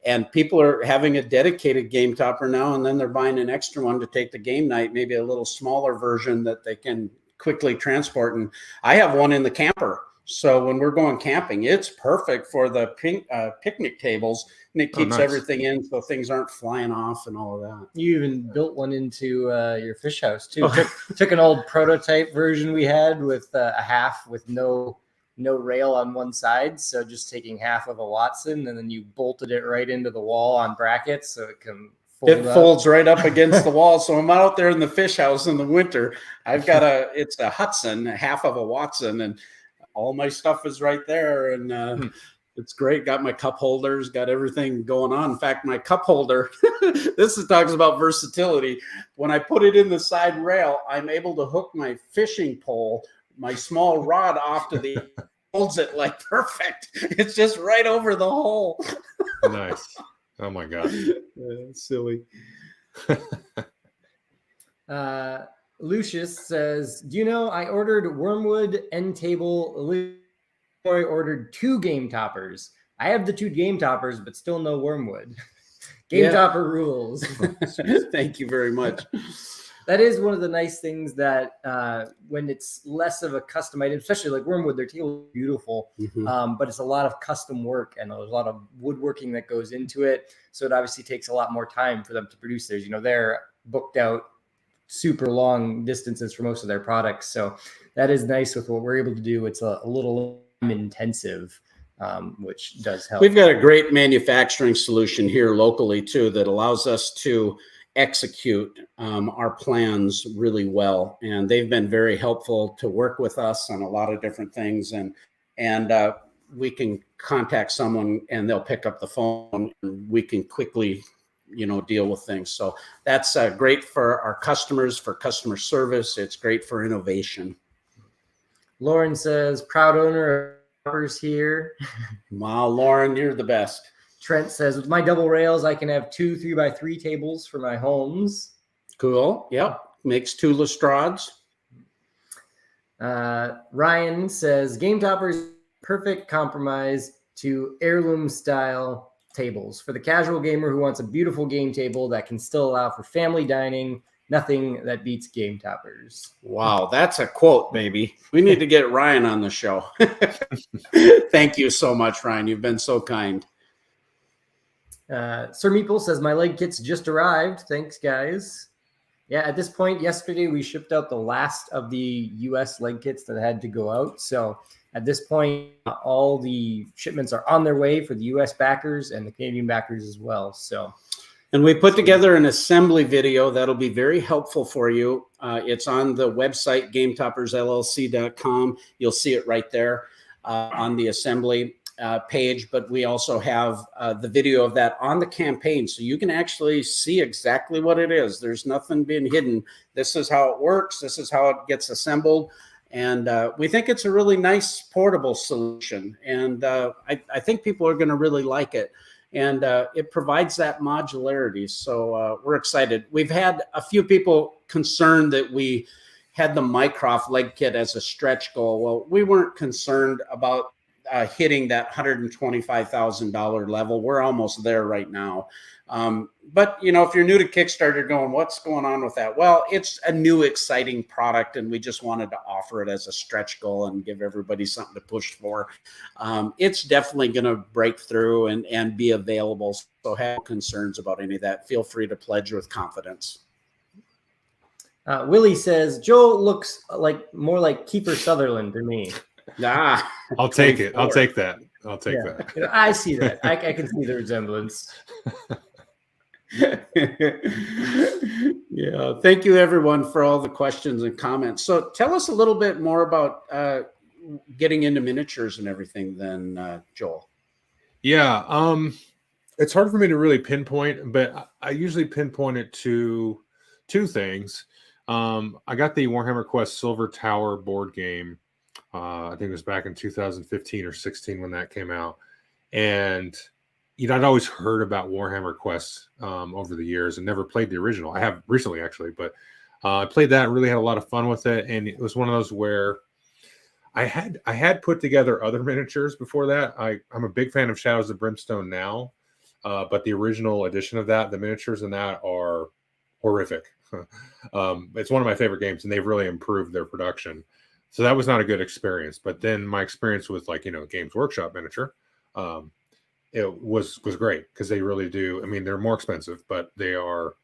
and people are having a dedicated game topper now, and then they're buying an extra one to take the game night, maybe a little smaller version that they can quickly transport. And I have one in the camper, so when we're going camping, it's perfect for the picnic tables, and it keeps everything in so things aren't flying off and all of that. You even built one into your fish house too. Took an old prototype version we had with a half with no rail on one side, so just taking half of a Watson, and then you bolted it right into the wall on brackets so it can folds right up against the wall. So I'm out there in the fish house in the winter. I've got it's a Hudson, half of a Watson, and all my stuff is right there. And it's great. Got my cup holders, got everything going on. In fact, my cup holder, talks about versatility. When I put it in the side rail, I'm able to hook my fishing pole, my small rod off to the holds it like perfect. It's just right over the hole. Nice. Oh my God. Silly. Lucius says, do you know I ordered Wormwood end table. I ordered 2 game toppers. I have the 2 game toppers, but still no Wormwood. Game topper rules. Thank you very much. That is one of the nice things that when it's less of a custom item, especially like Wormwood, their table is beautiful, but it's a lot of custom work and there's a lot of woodworking that goes into it. So it obviously takes a lot more time for them to produce theirs. They're booked out super long distances for most of their products. So that is nice with what we're able to do. It's a little intensive, which does help. We've got a great manufacturing solution here locally too that allows us to execute our plans really well, and they've been very helpful to work with us on a lot of different things, and we can contact someone and they'll pick up the phone and we can quickly deal with things. So that's great for our customers, for customer service. It's great for innovation. Lauren says, proud owner of toppers here. Wow, Lauren, you're the best. Trent says, with my double rails, I can have 2 3x3 tables for my homes. Cool. Yep. Makes 2 Lestrades. Ryan says, game toppers, perfect compromise. to heirloom style tables for the casual gamer who wants a beautiful game table that can still allow for family dining. Nothing that beats Game Toppers. Wow, that's a quote, baby. We need to get Ryan on the show. Thank you so much, Ryan. You've been so kind. Sir Meeple says, my leg kits just arrived. Thanks, guys. Yeah, at this point, yesterday we shipped out the last of the U.S. leg kits that had to go out. So at this point, all the shipments are on their way for the U.S. backers and the Canadian backers as well. So, and we put together an assembly video that'll be very helpful for you. It's on the website, gametoppersllc.com. You'll see it right there on the assembly page, but we also have the video of that on the campaign, so you can actually see exactly what it is. There's nothing being hidden. This is how it works. This is how it gets assembled. And we think it's a really nice portable solution. And I think people are going to really like it. And it provides that modularity. So we're excited. We've had a few people concerned that we had the Mycroft leg kit as a stretch goal. Well, we weren't concerned about hitting that $125,000 level. We're almost there right now. But, you know, if you're new to Kickstarter going, what's going on with that? Well, it's a new, exciting product, and we just wanted to offer it as a stretch goal and give everybody something to push for. It's definitely going to break through and be available. So have no concerns about any of that. Feel free to pledge with confidence. Willie says, Joel looks more like Kiefer Sutherland to me. I'll take it. I'll take that. I'll take that. You know, I see that. I can see the resemblance. Yeah. Thank you, everyone, for all the questions and comments. So tell us a little bit more about getting into miniatures and everything then, Joel. Yeah. It's hard for me to really pinpoint, but I usually pinpoint it to two things. I got the Warhammer Quest Silver Tower board game. I think it was back in 2015 or 16 when that came out. And, you know, I'd always heard about Warhammer Quest over the years and never played the original. I have recently, actually, but I played that, really had a lot of fun with it. And it was one of those where I had put together other miniatures before that. I'm a big fan of Shadows of Brimstone now, but the original edition of that, the miniatures in that are horrific. It's one of my favorite games, and they've really improved their production. So that was not a good experience. But then my experience with, like, you know, Games Workshop miniature, it was great, because they really do. I mean, they're more expensive, but they are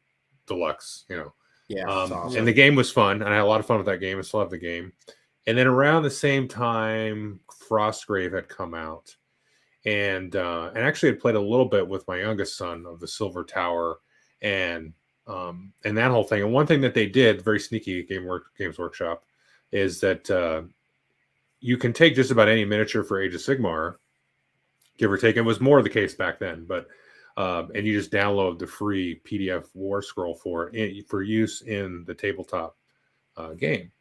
deluxe, you know. Yeah. Awesome. And the game was fun, and I had a lot of fun with that game. I still have the game. And then around the same time, Frostgrave had come out, and actually had played a little bit with my youngest son of the Silver Tower, and that whole thing. And one thing that they did, very sneaky, Games Workshop, is that you can take just about any miniature for Age of Sigmar, give or take. It was more the case back then, but and you just download the free PDF war scroll for use in the tabletop game.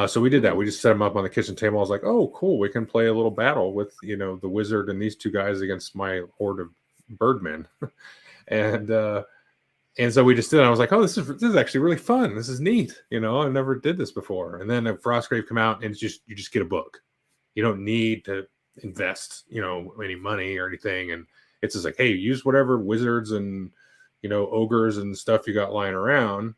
So we did that. We just set them up on the kitchen table. I was like, oh, cool. We can play a little battle with, you know, the wizard and these two guys against my horde of birdmen. And so we just did it. I was like, oh, this is actually really fun. This is neat. You know, I never did this before. And then Frostgrave come out, and it's just, you just get a book. You don't need to invest, you know, any money or anything. And it's just like, hey, use whatever wizards and, you know, ogres and stuff you got lying around.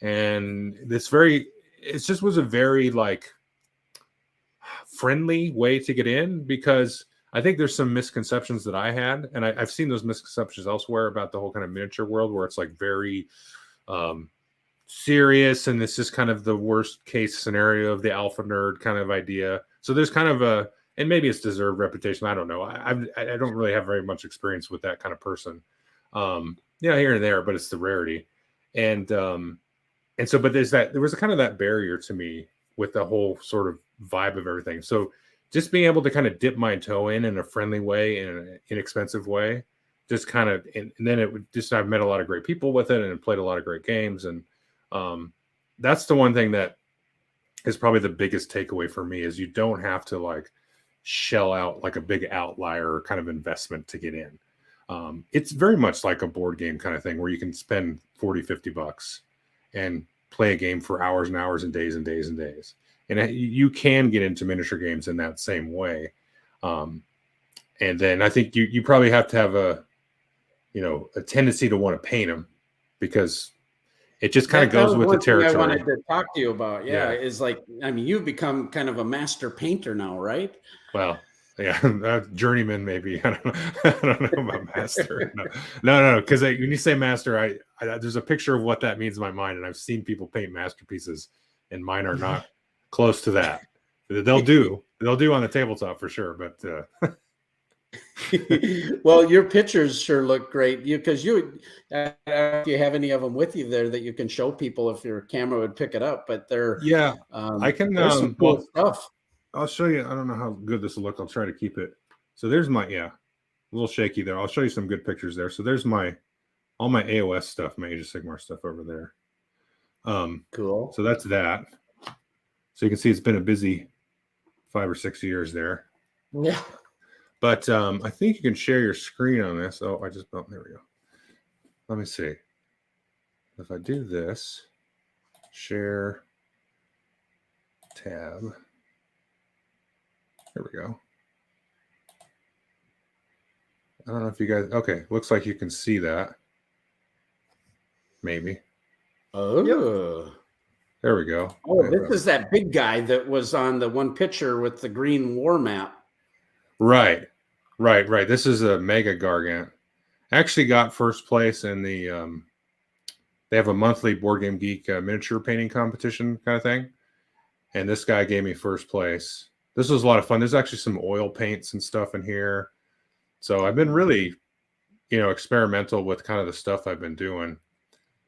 And it just was a very, like, friendly way to get in, because I think there's some misconceptions that I had, and I've seen those misconceptions elsewhere about the whole kind of miniature world, where it's like very serious, and this is kind of the worst case scenario of the alpha nerd kind of idea. So there's kind of and maybe it's deserved reputation. I don't know. I don't really have very much experience with that kind of person. Yeah, here and there, but it's the rarity. And so, but there was kind of that barrier to me with the whole sort of vibe of everything. So just being able to kind of dip my toe in a friendly way, in an inexpensive way, just kind of, and then it would just, I've met a lot of great people with it and played a lot of great games. And that's the one thing that is probably the biggest takeaway for me, is you don't have to, like, shell out like a big outlier kind of investment to get in. It's very much like a board game kind of thing, where you can spend $40-50 and play a game for hours and hours and days and days and days. And you can get into miniature games in that same way. And then I think you probably have to have a tendency to want to paint them, because it just kind of goes with the territory. I wanted to talk to you about, Yeah. is like, I mean, you've become kind of a master painter now, right? Well, yeah, journeyman maybe. I don't know about master. No. Because when you say master, I there's a picture of what that means in my mind, and I've seen people paint masterpieces, and mine are not close to that. They'll do on the tabletop for sure, but. Well, your pictures sure look great. If you have any of them with you there that you can show people if your camera would pick it up, but I can. There's some cool stuff. I'll show you. I don't know how good this will look. I'll try to keep it. So there's my a little shaky there. I'll show you some good pictures there. So there's all my AOS stuff, my Age of Sigmar stuff over there. Cool. So that's that. So you can see it's been a busy 5 or 6 years there. Yeah. But I think you can share your screen on this. Oh, there we go. Let me see. If I do this, share tab. There we go. I don't know if you guys, okay, looks like you can see that. Maybe. Oh. Yep. There we go. Oh, this is that big guy that was on the one picture with the green war map. Right. This is a Mega Gargant. Actually got first place in the they have a monthly Board Game Geek miniature painting competition kind of thing. And this guy gave me first place. This was a lot of fun. There's actually some oil paints and stuff in here. So I've been really, experimental with kind of the stuff I've been doing.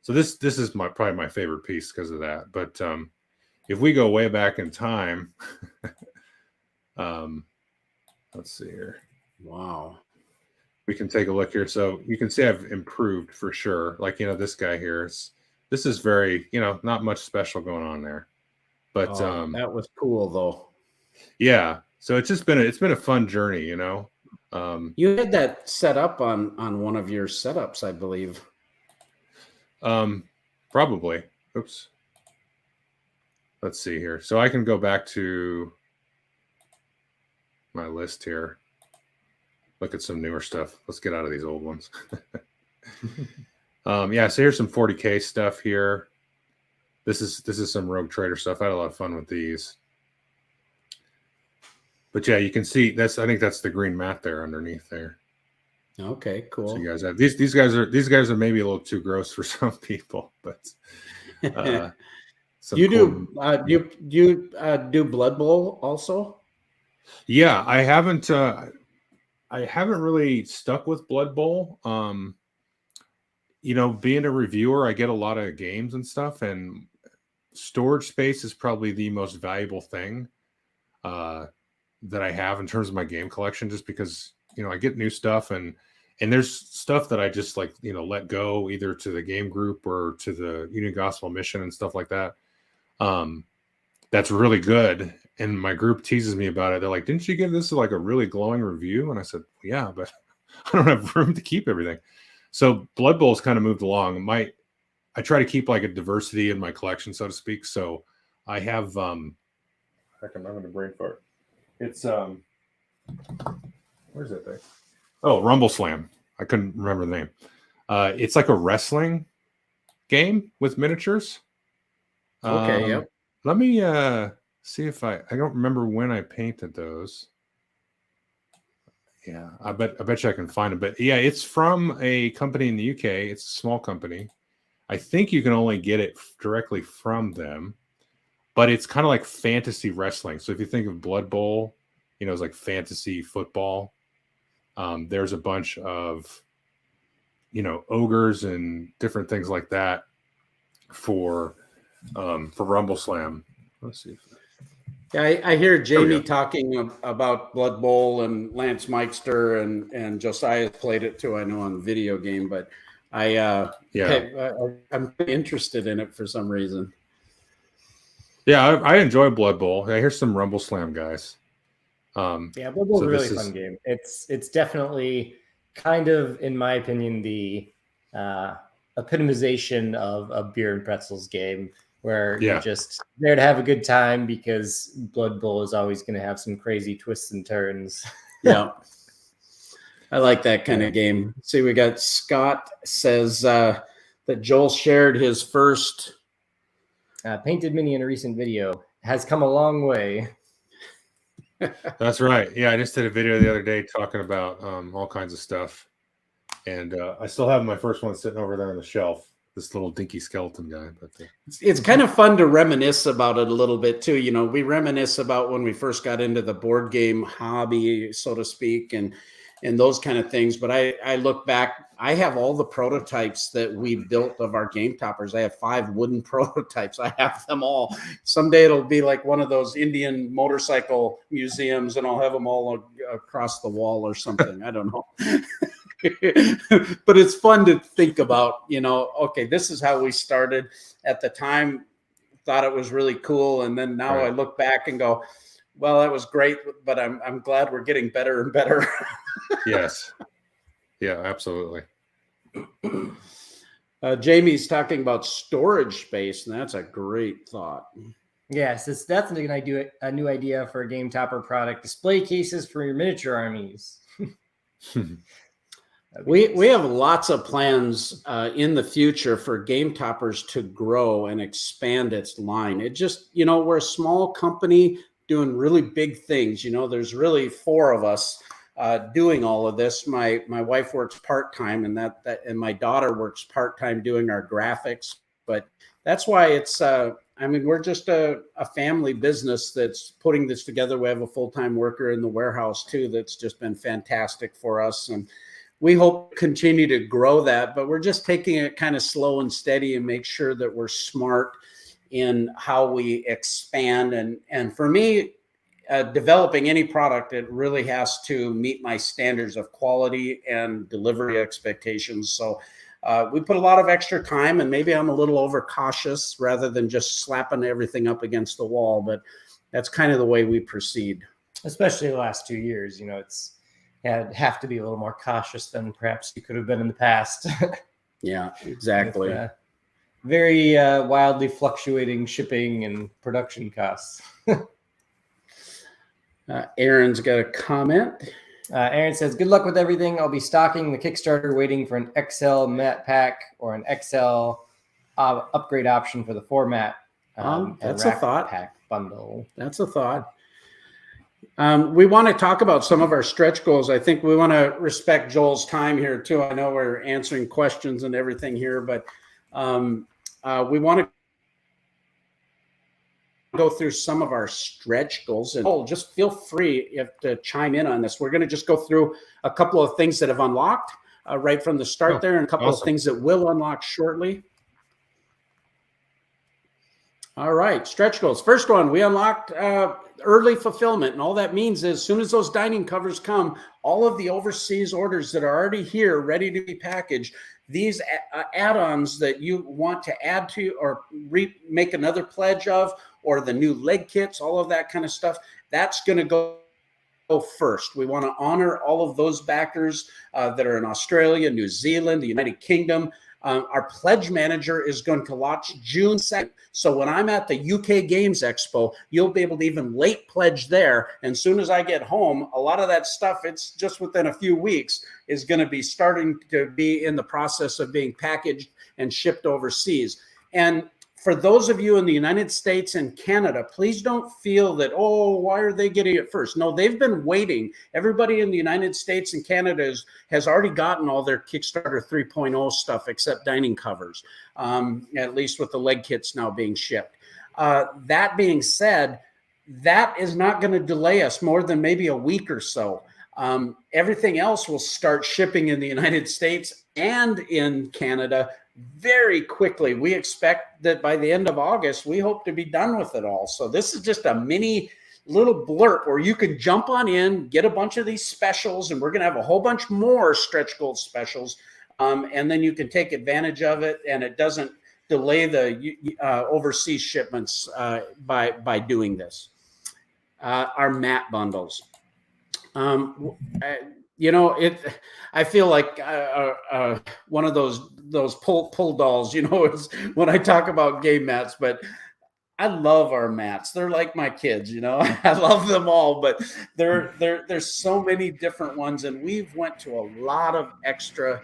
So this is probably my favorite piece because of that. But if we go way back in time, let's see here. Wow. We can take a look here. So you can see I've improved for sure. Like, this guy here, this is very, not much special going on there. But that was cool though. Yeah. So it's just been a fun journey, You had that set up on one of your setups, I believe. Probably. Oops. Let's see here. So I can go back to my list here. Look at some newer stuff. Let's get out of these old ones. So here's some 40K stuff here. This is some Rogue Trader stuff. I had a lot of fun with these. But yeah, you can see I think that's the green mat there underneath there. Okay, cool. So you guys have these guys are maybe a little too gross for some people, but you do Blood Bowl also? Yeah, I haven't really stuck with Blood Bowl. Being a reviewer, I get a lot of games and stuff, and storage space is probably the most valuable thing that I have in terms of my game collection, just because, I get new stuff and there's stuff that I just let go either to the game group or to the Union Gospel mission and stuff like that. That's really good. And my group teases me about it. They're like, didn't you give this a really glowing review? And I said, yeah, but I don't have room to keep everything. So Blood Bowl's kind of moved along. I try to keep a diversity in my collection, so to speak. So I have, I'm having a brain fart. It's, where's that thing? Oh, Rumble Slam. I couldn't remember the name. It's like a wrestling game with miniatures. Okay, yep. Let me see if I don't remember when I painted those. Yeah, I bet you I can find it. But yeah, it's from a company in the UK. It's a small company. I think you can only get it directly from them. But it's kind of like fantasy wrestling. So if you think of Blood Bowl, it's like fantasy football. There's a bunch of, ogres and different things like that for Rumble Slam. Let's see. Yeah, I hear Jamie talking about Blood Bowl, and Lance Meister and Josiah played it too. I know on the video game, but I'm interested in it for some reason. Yeah, I enjoy Blood Bowl. I hear some Rumble Slam guys. Blood Bowl's a really fun game. It's definitely kind of, in my opinion, the epitomization of a beer and pretzels game, where you're just there to have a good time, because Blood Bowl is always going to have some crazy twists and turns. Yeah. I like that kind of game. See, we got Scott says that Joel shared his first painted mini in a recent video. Has come a long way. That's right. Yeah, I just did a video the other day talking about all kinds of stuff, and I still have my first one sitting over there on the shelf. This little dinky skeleton guy. But it's kind of fun to reminisce about it a little bit too. You know, we reminisce about when we first got into the board game hobby, so to speak, and those kind of things. But I look back, I have all the prototypes that we built of our game toppers. I have 5 wooden prototypes. I have them all. Someday it'll be like one of those Indian motorcycle museums, and I'll have them all across the wall or something. I don't know. But it's fun to think about, you know, okay, this is how we started at the time, thought it was really cool. And then now I look back and go, well, that was great, but I'm glad we're getting better and better. Yes. Yeah, absolutely. Jamie's talking about storage space, and that's a great thought. Yes, that's a new idea for a game topper product. Display cases for your miniature armies. We have lots of plans in the future for Game Toppers to grow and expand its line. It just, you know, we're a small company doing really big things. You know, there's really 4 of us doing all of this. My wife works part-time, and and my daughter works part-time doing our graphics. But that's why it's, I mean, we're just a family business that's putting this together. We have a full-time worker in the warehouse too that's just been fantastic for us. And we hope to continue to grow that, but we're just taking it kind of slow and steady and make sure that we're smart in how we expand. And for me, developing any product, it really has to meet my standards of quality and delivery expectations. So we put a lot of extra time, and maybe I'm a little overcautious rather than just slapping everything up against the wall, but that's kind of the way we proceed. Especially the last 2 years, you know, have to be a little more cautious than perhaps you could have been in the past. Yeah, exactly. With, very wildly fluctuating shipping and production costs. Aaron's got a comment. Aaron says, good luck with everything. I'll be stocking the Kickstarter, waiting for an XL mat pack or an XL upgrade option for the format. That's a thought. Pack bundle. That's a thought. We want to talk about some of our stretch goals. I think we want to respect Joel's time here too. I know we're answering questions and everything here, but we want to go through some of our stretch goals. And just feel free to chime in on this. We're going to just go through a couple of things that have unlocked right from the start there, and a couple of things that will unlock shortly. All right, stretch goals. First one, we unlocked early fulfillment. And all that means is as soon as those dining covers come, all of the overseas orders that are already here, ready to be packaged, these add-ons that you want to add to or make another pledge of, or the new leg kits, all of that kind of stuff, that's going to go first. We want to honor all of those backers that are in Australia, New Zealand, the United Kingdom. Our pledge manager is going to launch June 2nd. So when I'm at the UK Games Expo, you'll be able to even late pledge there. And as soon as I get home, a lot of that stuff, it's just within a few weeks, is going to be starting to be in the process of being packaged and shipped overseas. And for those of you in the United States and Canada, please don't feel that, oh, why are they getting it first? No, they've been waiting. Everybody in the United States and Canada has already gotten all their Kickstarter 3.0 stuff except dining covers, at least with the leg kits now being shipped. That being said, that is not going to delay us more than maybe a week or so. Everything else will start shipping in the United States and in Canada very quickly. We expect that by the end of August, we hope to be done with it all. So this is just a mini little blurb where you can jump on in, get a bunch of these specials, and we're going to have a whole bunch more stretch goal specials. And then you can take advantage of it, and it doesn't delay the overseas shipments by doing this. Our mat bundles. You know, I feel like one of those pull dolls, you know, is when I talk about game mats, but I love our mats. They're like my kids, you know. I love them all, but there's so many different ones, and we've went to a lot of extra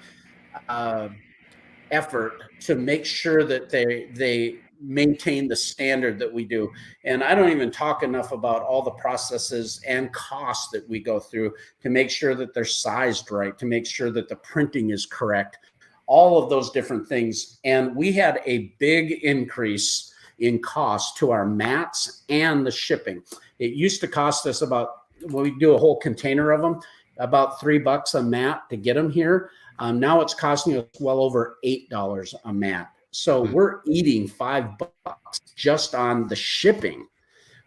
uh, effort to make sure that they maintain the standard that we do. And I don't even talk enough about all the processes and costs that we go through to make sure that they're sized right, to make sure that the printing is correct, all of those different things. And we had a big increase in cost to our mats and the shipping. It used to cost us about, when we do a whole container of them, about $3 a mat to get them here. Now it's costing us well over $8 a mat. So we're eating $5 just on the shipping.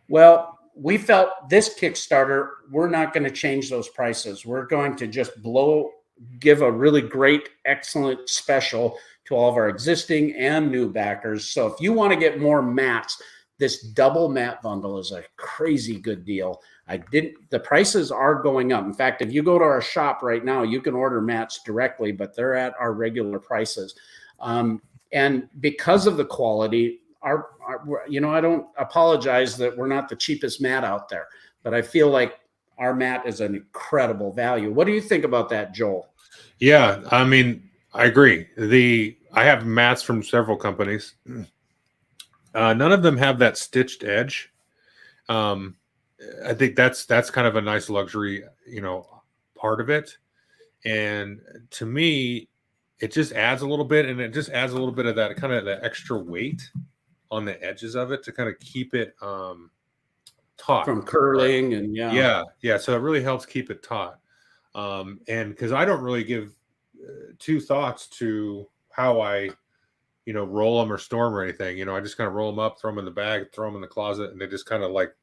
Well, we felt this Kickstarter, we're not going to change those prices. We're going to just give a really great, excellent special to all of our existing and new backers. So if you want to get more mats, this double mat bundle is a crazy good deal. The prices are going up. In fact, if you go to our shop right now, you can order mats directly, but they're at our regular prices. And because of the quality, you know, I don't apologize that we're not the cheapest mat out there, but I feel like our mat is an incredible value. What do you think about that, Joel? Yeah, I mean, I agree. I have mats from several companies. None of them have that stitched edge. I think that's kind of a nice luxury, you know, part of it. And to me, it just adds a little bit, and it just adds a little bit of that kind of the extra weight on the edges of it to kind of keep it taut from curling. Right? And yeah. So it really helps keep it taut. And because I don't really give two thoughts to how I, you know, roll them or store them or anything. You know, I just kind of roll them up, throw them in the bag, throw them in the closet, and they just kind of like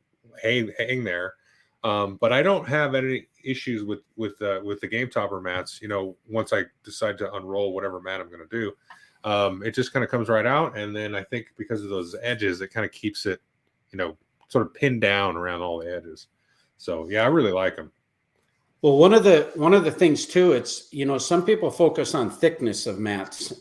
hang there. But I don't have any issues with the game topper mats. You know, once I decide to unroll whatever mat I'm going to do, it just kind of comes right out. And then I think because of those edges, it kind of keeps it, you know, sort of pinned down around all the edges. So yeah, I really like them. Well, one of the things too, it's, you know, some people focus on thickness of mats.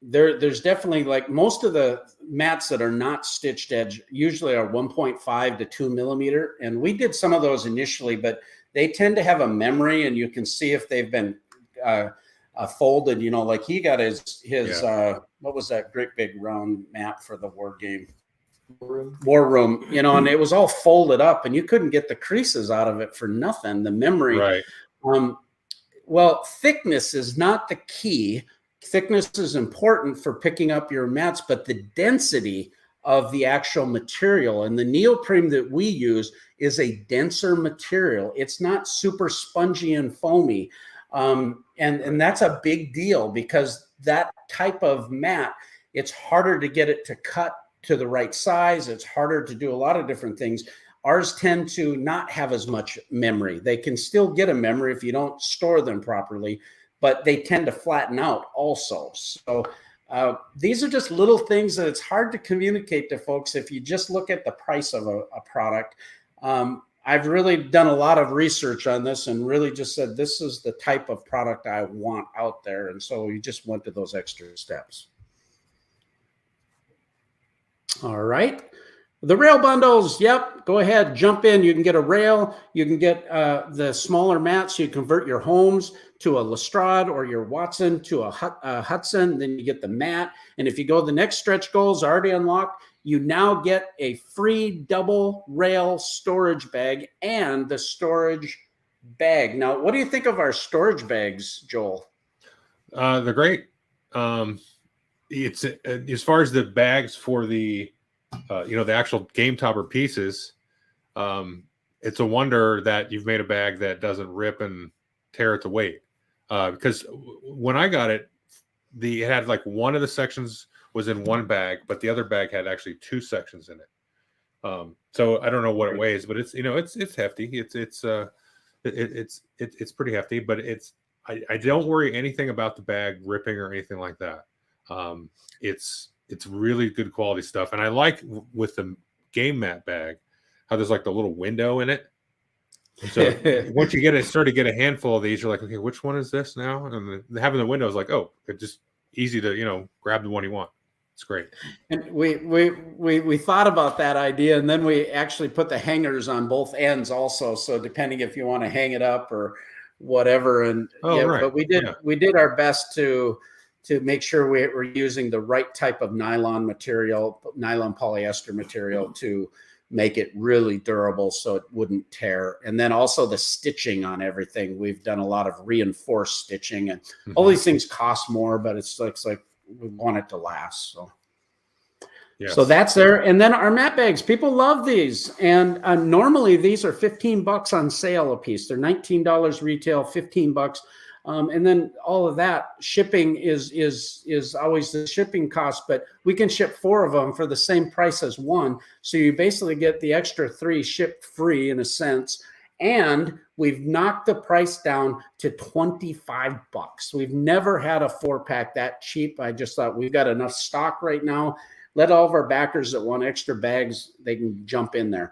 There's definitely, like, most of the mats that are not stitched edge usually are 1.5 to 2 millimeter. And we did some of those initially, but they tend to have a memory, and you can see if they've been folded, you know, like he got his what was that great big round mat for the war game? War room, you know, and it was all folded up, and you couldn't get the creases out of it for nothing. The memory. Right. Well, thickness is not the key. Thickness is important for picking up your mats, but the density of the actual material, and the neoprene that we use is a denser material. It's not super spongy and foamy. And that's a big deal, because that type of mat, it's harder to get it to cut to the right size. It's harder to do a lot of different things. Ours tend to not have as much memory. They can still get a memory if you don't store them properly, but they tend to flatten out also. So these are just little things that it's hard to communicate to folks if you just look at the price of a product. I've really done a lot of research on this and really just said, this is the type of product I want out there. And so we just went to those extra steps. All right. The rail bundles. Yep. Go ahead. Jump in. You can get a rail. You can get the smaller mats. You convert your Holmes to a Lestrade, or your Watson to a Hudson. Then you get the mat. And if you go, the next stretch goals already unlocked, you now get a free double rail storage bag and the storage bag. Now, what do you think of our storage bags, Joel? They're great. It's as far as the bags for the you know, the actual game topper pieces, it's a wonder that you've made a bag that doesn't rip and tear at the weight, because when I got it, it had like one of the sections was in one bag, but the other bag had actually two sections in it. So I don't know what it weighs, but it's, you know, it's hefty. It's pretty hefty, but I don't worry anything about the bag ripping or anything like that. It's really good quality stuff. And I like with the game mat bag how there's like the little window in it. So once you start to get a handful of these, you're like, okay, which one is this now? And having the window is like, oh, it's just easy to, you know, grab the one you want. It's great. And we thought about that idea, and then we actually put the hangers on both ends also. So depending if you want to hang it up or whatever, and Right. but we did our best to make sure we were using the right type of nylon polyester material to make it really durable so it wouldn't tear. And then also the stitching on everything. We've done a lot of reinforced stitching, and all these things cost more, but it's like we want it to last. So. Yes. So that's there. And then our mat bags, people love these. And normally these are $15 on sale a piece. They're $19 retail, $15. And then all of that shipping is always the shipping cost, but we can ship 4 of them for the same price as one. So you basically get the extra 3 shipped free in a sense. And we've knocked the price down to $25. We've never had a 4-pack that cheap. I just thought we've got enough stock right now. Let all of our backers that want extra bags, they can jump in there.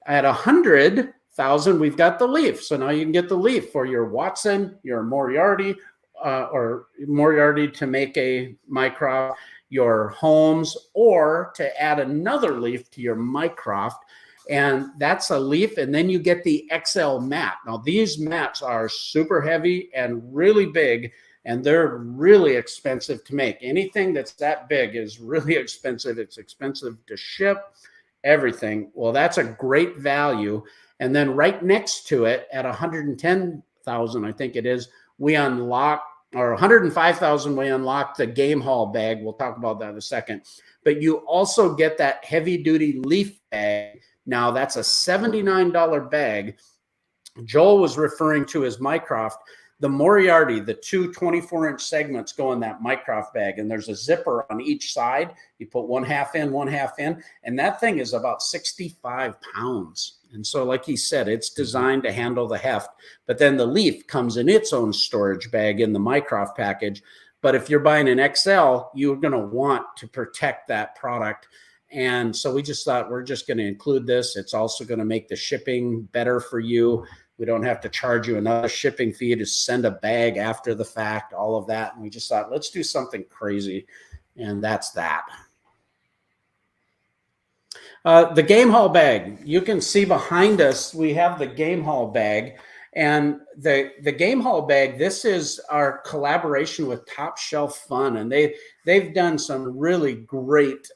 At 100,000, we've got the leaf. So now you can get the leaf for your Watson, your Moriarty, or Moriarty to make a Mycroft, your Holmes, or to add another leaf to your Mycroft. And that's a leaf. And then you get the XL mat. Now, these mats are super heavy and really big, and they're really expensive to make. Anything that's that big is really expensive. It's expensive to ship, everything. Well, that's a great value. And then right next to it at 110,000, I think it is, we unlock, or 105,000, we unlock the game haul bag. We'll talk about that in a second. But you also get that heavy duty leaf bag. Now that's a $79 bag. Joel was referring to as Mycroft. The Moriarty, the 2 24-inch segments go in that Mycroft bag, and there's a zipper on each side. You put 1/2 in, 1/2 in, and that thing is about 65 pounds. And so, like he said, it's designed to handle the heft. But then the leaf comes in its own storage bag in the Mycroft package. But if you're buying an XL, you're going to want to protect that product. And so we just thought we're just going to include this. It's also going to make the shipping better for you. We don't have to charge you another shipping fee to send a bag after the fact, all of that. And we just thought, let's do something crazy. And that's that. The game haul bag. You can see behind us, we have the game haul bag. And the game haul bag, this is our collaboration with Top Shelf Fun. And they've done some really great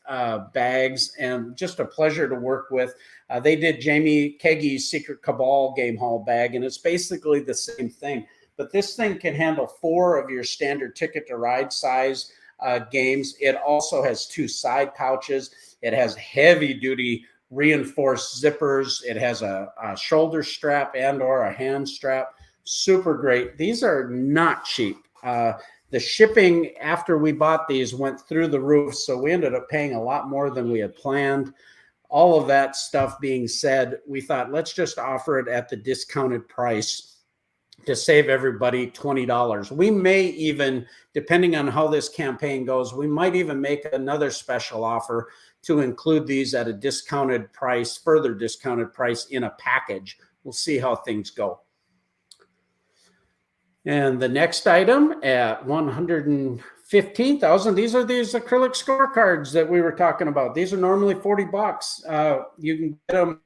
bags, and just a pleasure to work with. They did Jamie Keggy's Secret Cabal game haul bag, and it's basically the same thing. But this thing can handle 4 of your standard Ticket to Ride size games. It also has 2 side pouches. It has heavy duty reinforced zippers. It has a shoulder strap and or a hand strap. Super great. These are not cheap. The shipping after we bought these went through the roof, so we ended up paying a lot more than we had planned. All of that stuff being said, we thought, let's just offer it at the discounted price to save everybody $20. We may even, depending on how this campaign goes, we might even make another special offer to include these at a discounted price, further discounted price in a package. We'll see how things go. And the next item at 115,000, these are these acrylic scorecards that we were talking about. These are normally $40. You can get them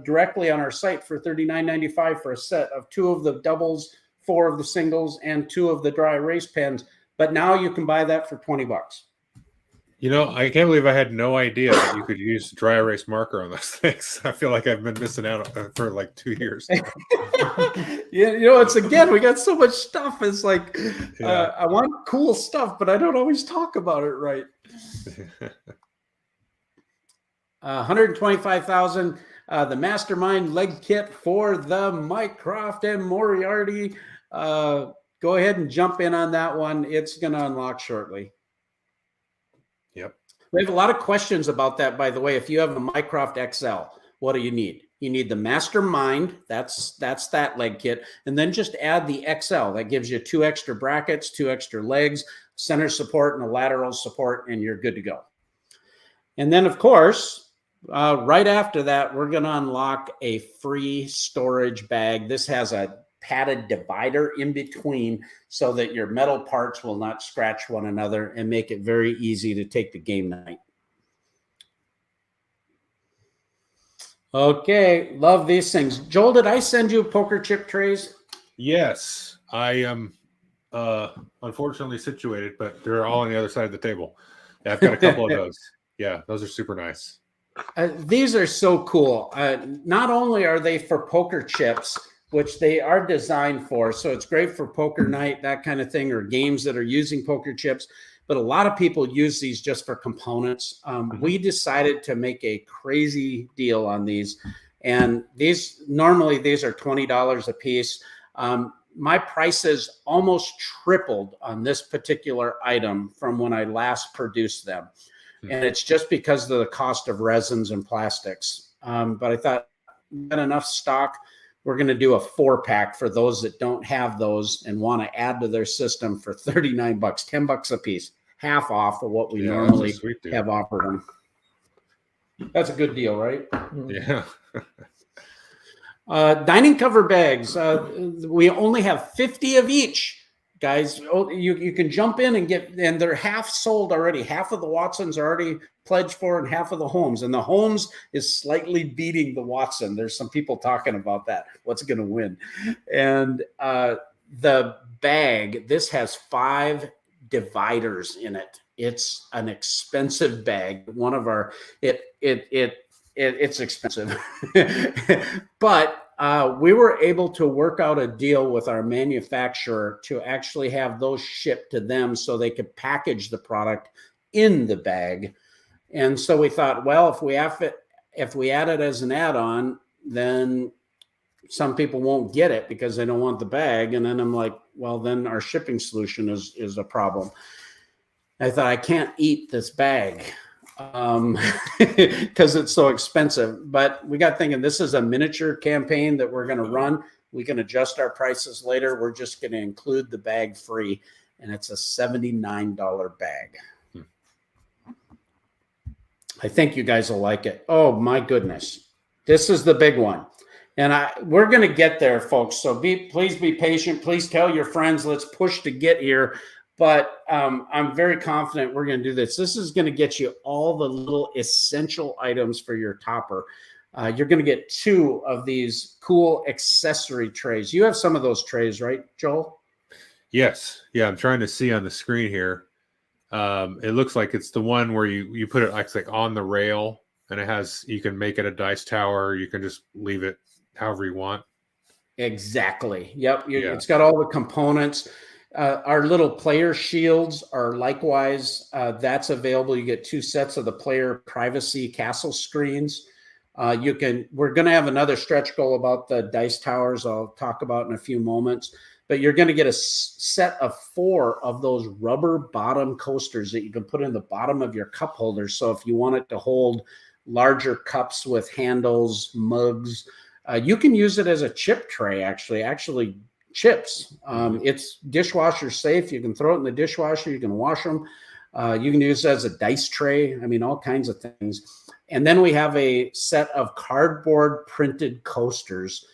directly on our site for $39.95 for a set of 2 of the doubles, 4 of the singles, and 2 of the dry erase pens. But now you can buy that for $20. You know, I can't believe I had no idea that you could use dry erase marker on those things. I feel like I've been missing out for like 2 years. Yeah, you know, it's again, we got so much stuff. It's like, I want cool stuff, but I don't always talk about it right. 125,000. The Mastermind leg kit for the Mycroft and Moriarty. Go ahead and jump in on that one. It's going to unlock shortly. Yep. We have a lot of questions about that, by the way. If you have a Mycroft XL, what do you need? You need the Mastermind. That's that leg kit. And then just add the XL. That gives you 2 extra brackets, 2 extra legs, center support, and a lateral support, and you're good to go. And then, of course, right after that, we're going to unlock a free storage bag. This has a padded divider in between so that your metal parts will not scratch one another and make it very easy to take to game night. Okay, love these things. Joel, did I send you poker chip trays? Yes, I am unfortunately situated, but they're all on the other side of the table. Yeah, I've got a couple of those. Yeah, those are super nice. These are so cool. Not only are they for poker chips, which they are designed for, so it's great for poker night, that kind of thing, or games that are using poker chips. But a lot of people use these just for components. We decided to make a crazy deal on these. And these are $20 a piece. My prices almost tripled on this particular item from when I last produced them. And it's just because of the cost of resins and plastics. But I thought we got enough stock. We're going to do a 4-pack for those that don't have those and want to add to their system for $39, $10 a piece, half off of what we normally have offered them. That's a good deal, right? Yeah. Dining cover bags. We only have 50 of each, guys. You can jump in and get, and they're half sold already. Half of the Watsons are already pledged for, and half of the Holmes. And the Holmes is slightly beating the Watson. There's some people talking about that. What's going to win? And the bag, this has 5 dividers in it. It's an expensive bag. One of our it's expensive, but we were able to work out a deal with our manufacturer to actually have those shipped to them so they could package the product in the bag. And so we thought, well, if we add it as an add-on, then some people won't get it because they don't want the bag. And then I'm like, well, then our shipping solution is a problem. I thought, I can't eat this bag because it's so expensive. But we got thinking, this is a miniature campaign that we're going to run. We can adjust our prices later. We're just going to include the bag free, and it's a $79 bag. I think you guys will like it. Oh my goodness. This is the big one. And we're going to get there, folks. So please be patient. Please tell your friends. Let's push to get here. But I'm very confident we're going to do this. This is going to get you all the little essential items for your topper. You're going to get 2 of these cool accessory trays. You have some of those trays, right, Joel? Yes. Yeah, I'm trying to see on the screen here. It looks like it's the one where you put it like on the rail, and you can make it a dice tower. You can just leave it however you want. Exactly. Yep. It's got all the components. Our little player shields are likewise, that's available. You get 2 sets of the player privacy castle screens. We're going to have another stretch goal about the dice towers I'll talk about in a few moments, but you're going to get a set of 4 of those rubber bottom coasters that you can put in the bottom of your cup holders. So if you want it to hold larger cups with handles, mugs, you can use it as a chip tray, actually chips. It's dishwasher safe. You can throw it in the dishwasher. You can wash them. You can use it as a dice tray. I mean, all kinds of things. And then we have a set of cardboard printed coasters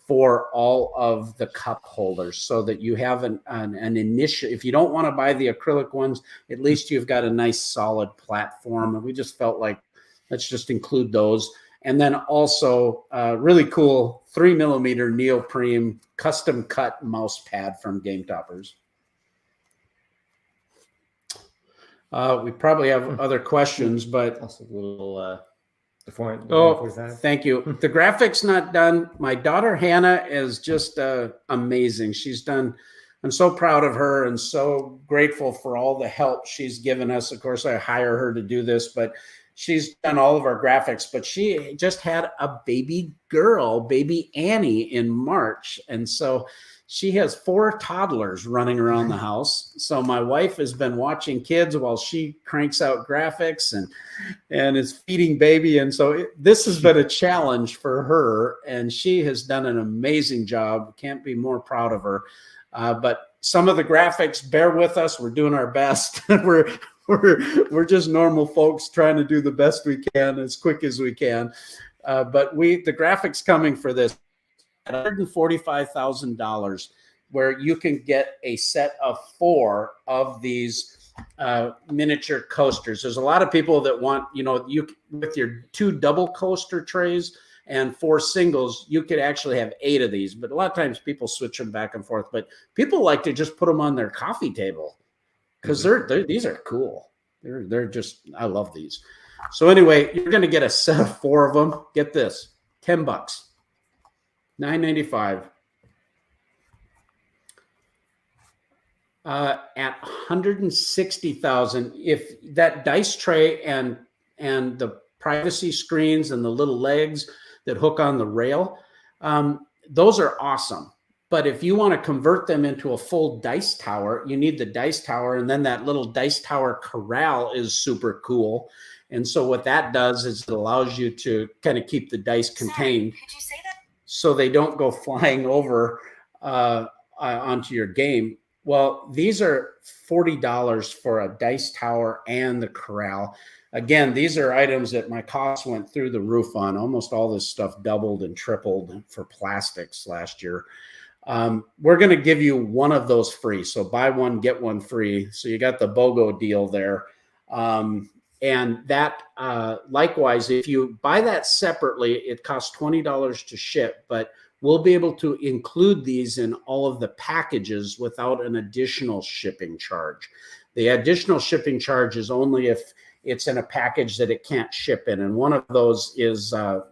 for all of the cup holders so that you have an initial, if you don't want to buy the acrylic ones, at least you've got a nice solid platform. And we just felt like, let's just include those. And then also really cool 3mm neoprene custom cut mouse pad from Game Toppers. We probably have other questions, but also a little thank you. The graphics not done. My daughter Hannah is just amazing. I'm so proud of her and so grateful for all the help she's given us. Of course, I hire her to do this, but she's done all of our graphics. But she just had a baby girl, baby Annie, in March, and so she has 4 toddlers running around the house. So my wife has been watching kids while she cranks out graphics and is feeding baby. And so this has been a challenge for her, and she has done an amazing job. Can't be more proud of her. But some of the graphics, bear with us. We're doing our best. We're just normal folks trying to do the best we can as quick as we can. But the graphics coming for this at $145,000, where you can get a set of 4 of these miniature coasters. There's a lot of people that want, you with your 2 double coaster trays and 4 singles, you could actually have 8 of these. But a lot of times people switch them back and forth. But people like to just put them on their coffee table because these are cool. They're just, I love these. So anyway, you're going to get a set of 4 of them. Get this, $10, $9.95. At $160,000, if that dice tray and the privacy screens and the little legs that hook on the rail, those are awesome. But if you want to convert them into a full dice tower, you need the dice tower, and then that little dice tower corral is super cool. And so what that does is it allows you to kind of keep the dice contained. Could you say that? So they don't go flying over onto your game. Well, these are $40 for a dice tower and the corral. Again, these are items that my costs went through the roof on. Almost all this stuff doubled and tripled for plastics last year. We're going to give you one of those free. So buy one, get one free. So you got the BOGO deal there. And that likewise, if you buy that separately, it costs $20 to ship, but we'll be able to include these in all of the packages without an additional shipping charge. The additional shipping charge is only if it's in a package that it can't ship in. And one of those is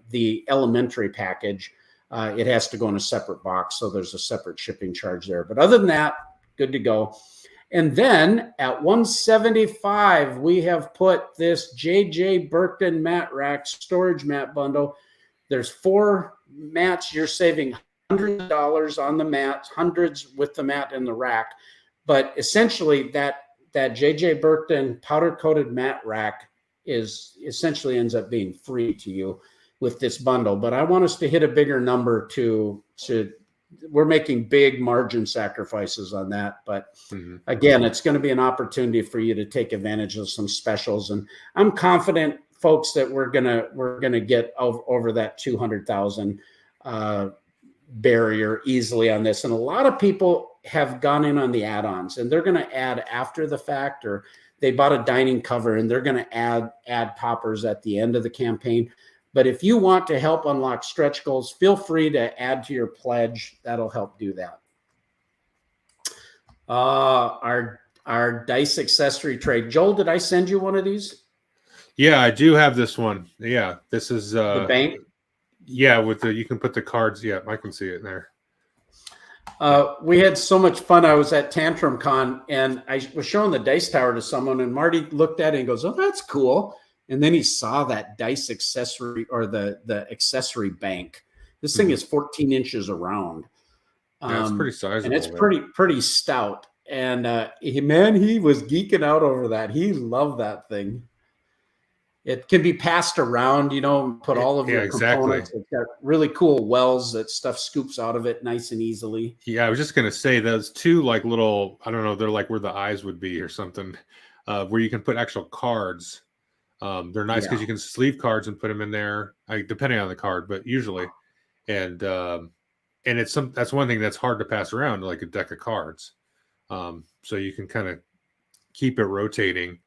the elementary package. It has to go in a separate box, so there's a separate shipping charge there. But other than that, good to go. And then at $175, we have put this J.J. Burton mat rack storage mat bundle. There's 4 mats. You're saving $100 on the mats, hundreds with the mat and the rack. But essentially, that J.J. Burton powder coated mat rack essentially ends up being free to you with this bundle. But I want us to hit a bigger number to we're making big margin sacrifices on that. But again, it's going to be an opportunity for you to take advantage of some specials. And I'm confident, folks, that we're gonna get over that 200,000 barrier easily on this. And a lot of people have gone in on the add-ons, and they're going to add after the fact, or they bought a dining cover and they're going to add toppers at the end of the campaign. But if you want to help unlock stretch goals, feel free to add to your pledge. That'll help do that. Our dice accessory tray. Joel, did I send you one of these? Yeah, I do have this one. Yeah, this is the bank. Yeah, with you can put the cards. Yeah, I can see it in there. We had so much fun. I was at Tantrum Con and I was showing the dice tower to someone, and Marty looked at it and goes, "Oh, that's cool." And then he saw that dice accessory, or the accessory bank. This thing is 14 inches around. Yeah, it's pretty sizable. And it's pretty stout. And he was geeking out over that. He loved that thing. It can be passed around, put all of your components. It's got really cool wells that stuff scoops out of it nice and easily. Yeah, I was just going to say those 2 like little, I don't know, they're like where the eyes would be or something, where you can put actual cards. They're nice because you can sleeve cards and put them in there, depending on the card, but usually. And that's one thing that's hard to pass around, like a deck of cards. So you can kind of keep it rotating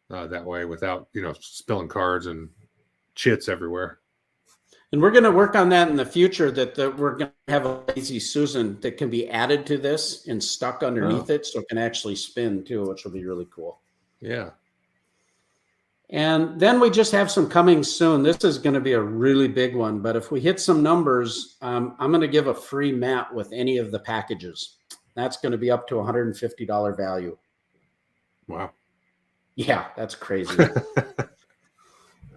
that way without, spilling cards and chits everywhere. And we're going to work on that in the future, that we're going to have a Lazy Susan that can be added to this and stuck underneath it, so it can actually spin too, which will be really cool. Yeah. And then we just have some coming soon. This is going to be a really big one, but if we hit some numbers, I'm going to give a free mat with any of the packages. That's going to be up to $150 value. Wow. Yeah, that's crazy.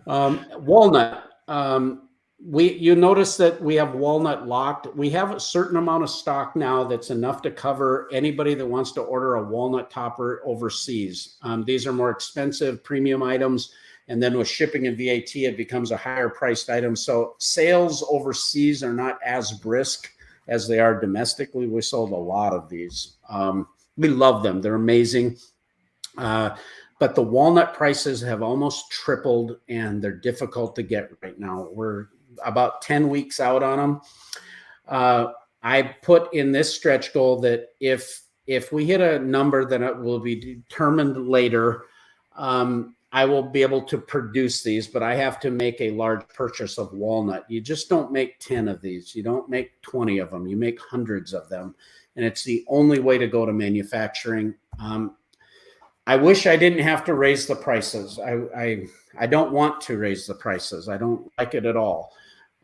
Walnut. You notice that we have walnut locked. We have a certain amount of stock now that's enough to cover anybody that wants to order a walnut topper overseas. These are more expensive premium items. And then with shipping and VAT, it becomes a higher priced item. So sales overseas are not as brisk as they are domestically. We sold a lot of these. We love them. They're amazing. But the walnut prices have almost tripled, and they're difficult to get right now. about 10 weeks out on them. I put in this stretch goal that if we hit a number, then it will be determined later. I will be able to produce these, but I have to make a large purchase of walnut. You just don't make 10 of these. You don't make 20 of them. You make hundreds of them. And it's the only way to go to manufacturing. I wish I didn't have to raise the prices. I don't want to raise the prices. I don't like it at all.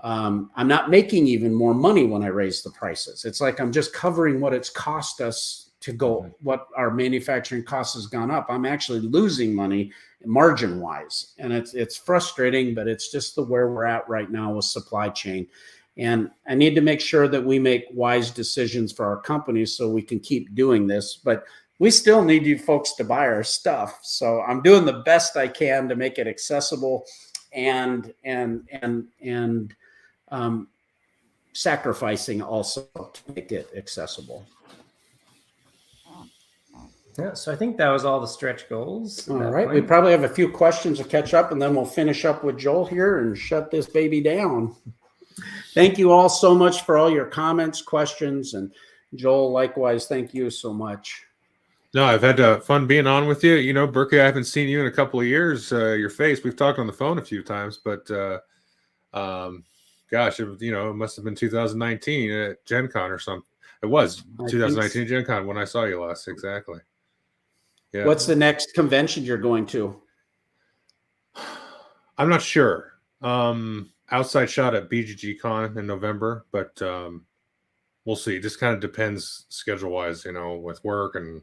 I'm not making even more money when I raise the prices. It's like I'm just covering what it's cost us to go, what our manufacturing cost has gone up. I'm actually losing money margin wise. And it's frustrating, but it's just where we're at right now with supply chain. And I need to make sure that we make wise decisions for our companies so we can keep doing this. But we still need you folks to buy our stuff. So I'm doing the best I can to make it accessible and sacrificing also to make it accessible. Yeah, so I think that was all the stretch goals. All right. We probably have a few questions to catch up, and then we'll finish up with Joel here and shut this baby down. Thank you all so much for all your comments, questions, and Joel, likewise, thank you so much. No, I've had fun being on with you. You know, Berkey, I haven't seen you in a couple of years. Your face, we've talked on the phone a few times, but gosh, it must have been 2019 at Gen Con or something. It was 2019 Gen Con when I saw you last. Exactly. Yeah. What's the next convention you're going to? I'm not sure. Outside shot at BGG Con in November, but we'll see. It just kind of depends schedule wise, with work and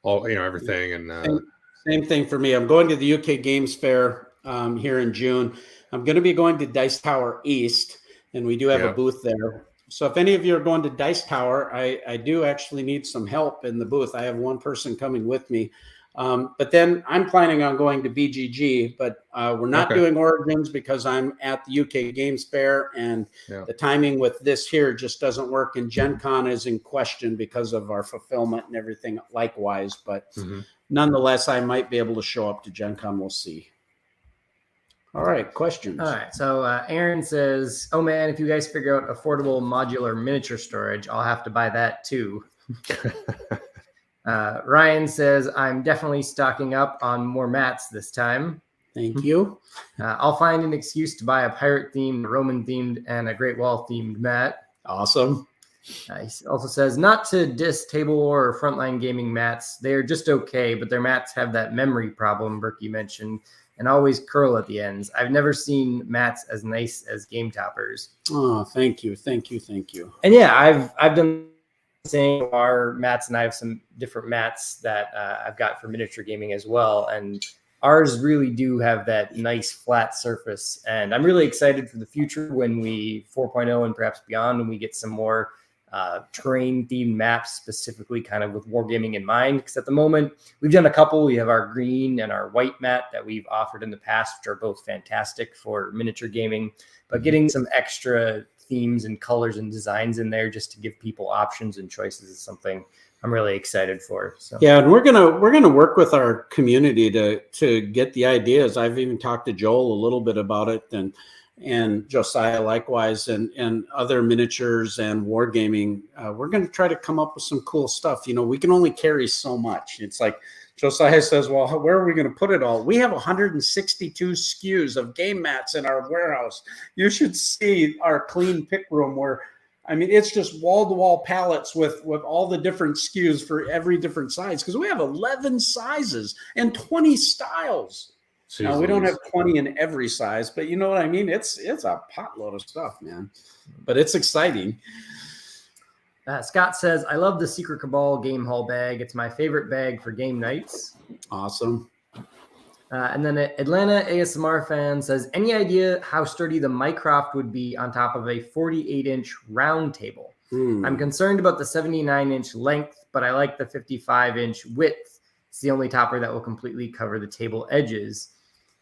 all, everything. And same thing for me. I'm going to the UK Games Fair here in June. I'm going to be going to Dice Tower East, and we do have a booth there. So if any of you are going to Dice Tower, I do actually need some help in the booth. I have one person coming with me. But then I'm planning on going to BGG, but we're not doing Origins because I'm at the UK Games Fair, and the timing with this here just doesn't work. And Gen Con is in question because of our fulfillment and everything likewise. But nonetheless, I might be able to show up to Gen Con. We'll see. All right, questions. All right, so Aaron says, oh man, if you guys figure out affordable modular miniature storage, I'll have to buy that too. Ryan says, I'm definitely stocking up on more mats this time. Thank you. I'll find an excuse to buy a pirate-themed, Roman-themed, and a Great Wall-themed mat. Awesome. He also says, not to diss table or frontline gaming mats. They're just okay, but their mats have that memory problem Berkey mentioned and always curl at the ends. I've never seen mats as nice as game toppers. Oh, thank you. Thank you. Thank you. And yeah, I've done saying our mats, and I have some different mats that I've got for miniature gaming as well. And ours really do have that nice flat surface. And I'm really excited for the future when we 4.0 and perhaps beyond, when we get some more terrain themed maps, specifically kind of with wargaming in mind. Because at the moment we've done a couple. We have our green and our white mat that we've offered in the past, which are both fantastic for miniature gaming, but getting some extra themes and colors and designs in there just to give people options and choices is something I'm really excited for. So yeah, and we're gonna work with our community to get the ideas. I've even talked to Joel a little bit about it, and Josiah likewise, and other miniatures and wargaming. We're going to try to come up with some cool stuff. We can only carry so much. It's like Josiah says, well, where are we going to put it all? We have 162 SKUs of game mats in our warehouse. You should see our clean pick room where, it's just wall-to-wall pallets with all the different SKUs for every different size, because we have 11 sizes and 20 styles. Now, we don't have 20 in every size, but you know what I mean? It's a potload of stuff, man. But it's exciting. Scott says, I love the Secret Cabal game haul bag. It's my favorite bag for game nights. Awesome. And then Atlanta ASMR fan says, any idea how sturdy the Mycroft would be on top of a 48-inch round table? I'm concerned about the 79-inch length, but I like the 55-inch width. It's the only topper that will completely cover the table edges.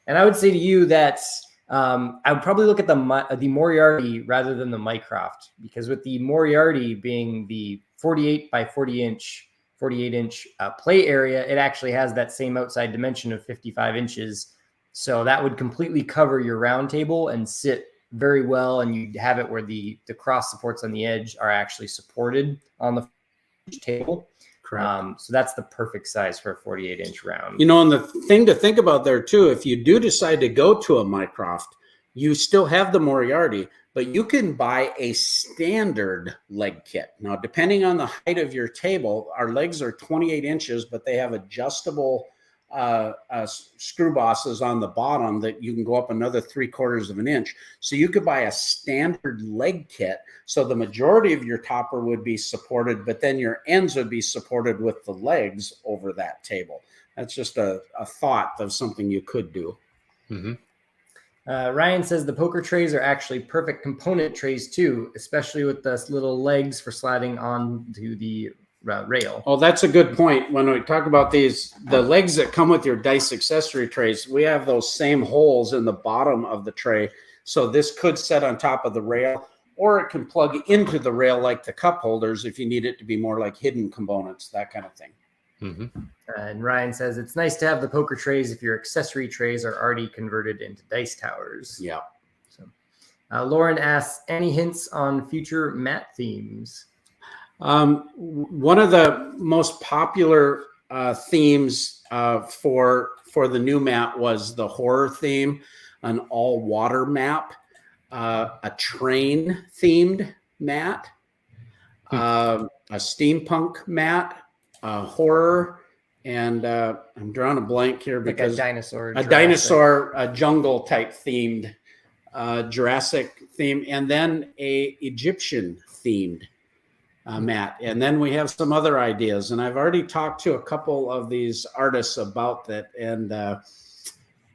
And I would say to you that I would probably look at the Moriarty rather than the Mycroft, because with the Moriarty being the 48 by 48 inch play area, it actually has that same outside dimension of 55 inches. So that would completely cover your round table and sit very well, and you have it where the cross supports on the edge are actually supported on the table. Correct. So that's the perfect size for a 48-inch round. You know, and the thing to think about there too, if you do decide to go to a Mycroft, you still have the Moriarty, but you can buy a standard leg kit. Now, depending on the height of your table, our legs are 28 inches, but they have adjustable screw bosses on the bottom that you can go up another 3/4 of an inch. So you could buy a standard leg kit. So the majority of your topper would be supported, but then your ends would be supported with the legs over that table. That's just a thought of something you could do. Mm-hmm. Ryan says the poker trays are actually perfect component trays too, especially with the little legs for sliding onto the rail. Oh, that's a good point. When we talk about these, the legs that come with your dice accessory trays, we have those same holes in the bottom of the tray. So this could set on top of the rail, or it can plug into the rail like the cup holders if you need it to be more like hidden components, that kind of thing. Mm-hmm. And Ryan says it's nice to have the poker trays if your accessory trays are already converted into dice towers. Yeah. So, Lauren asks, any hints on future mat themes? One of the most popular themes for the new map was the horror theme, an all water map, a train themed mat, a steampunk mat, horror, and I'm drawing a blank here because like a dinosaur, a jungle type themed, Jurassic theme, and then a Egyptian themed mat. And then we have some other ideas, and I've already talked to a couple of these artists about that, and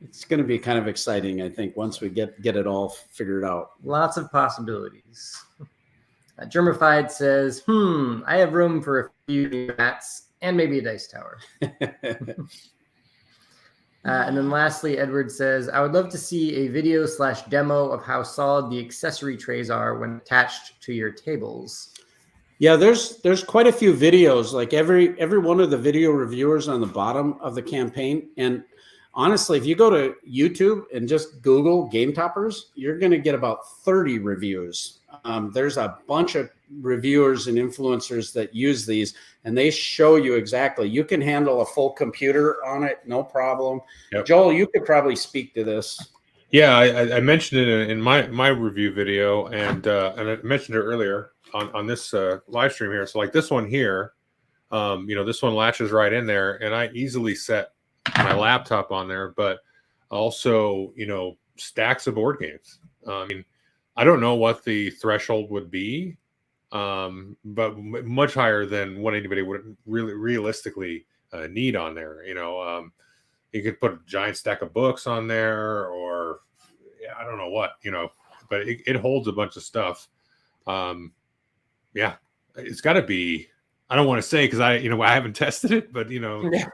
it's going to be kind of exciting, I think, once we get it all figured out. Lots of possibilities. Germified says, I have room for a few new mats and maybe a dice tower. And then lastly, Edward says, I would love to see a video / demo of how solid the accessory trays are when attached to your tables. Yeah, there's quite a few videos, like every one of the video reviewers on the bottom of the campaign. And honestly, if you go to YouTube and just Google game toppers, you're going to get about 30 reviews. There's a bunch of reviewers and influencers that use these, and they show you exactly. You can handle a full computer on it, no problem. Yep. Joel, you could probably speak to this. Yeah, I mentioned it in my review video, and I mentioned it earlier on this live stream here. So like this one here, this one latches right in there, and I easily set my laptop on there, but also, stacks of board games. I don't know what the threshold would be, but much higher than what anybody would really realistically need on there. You could put a giant stack of books on there, or I don't know what, but it holds a bunch of stuff. It's got to be, I don't want to say because I haven't tested it, but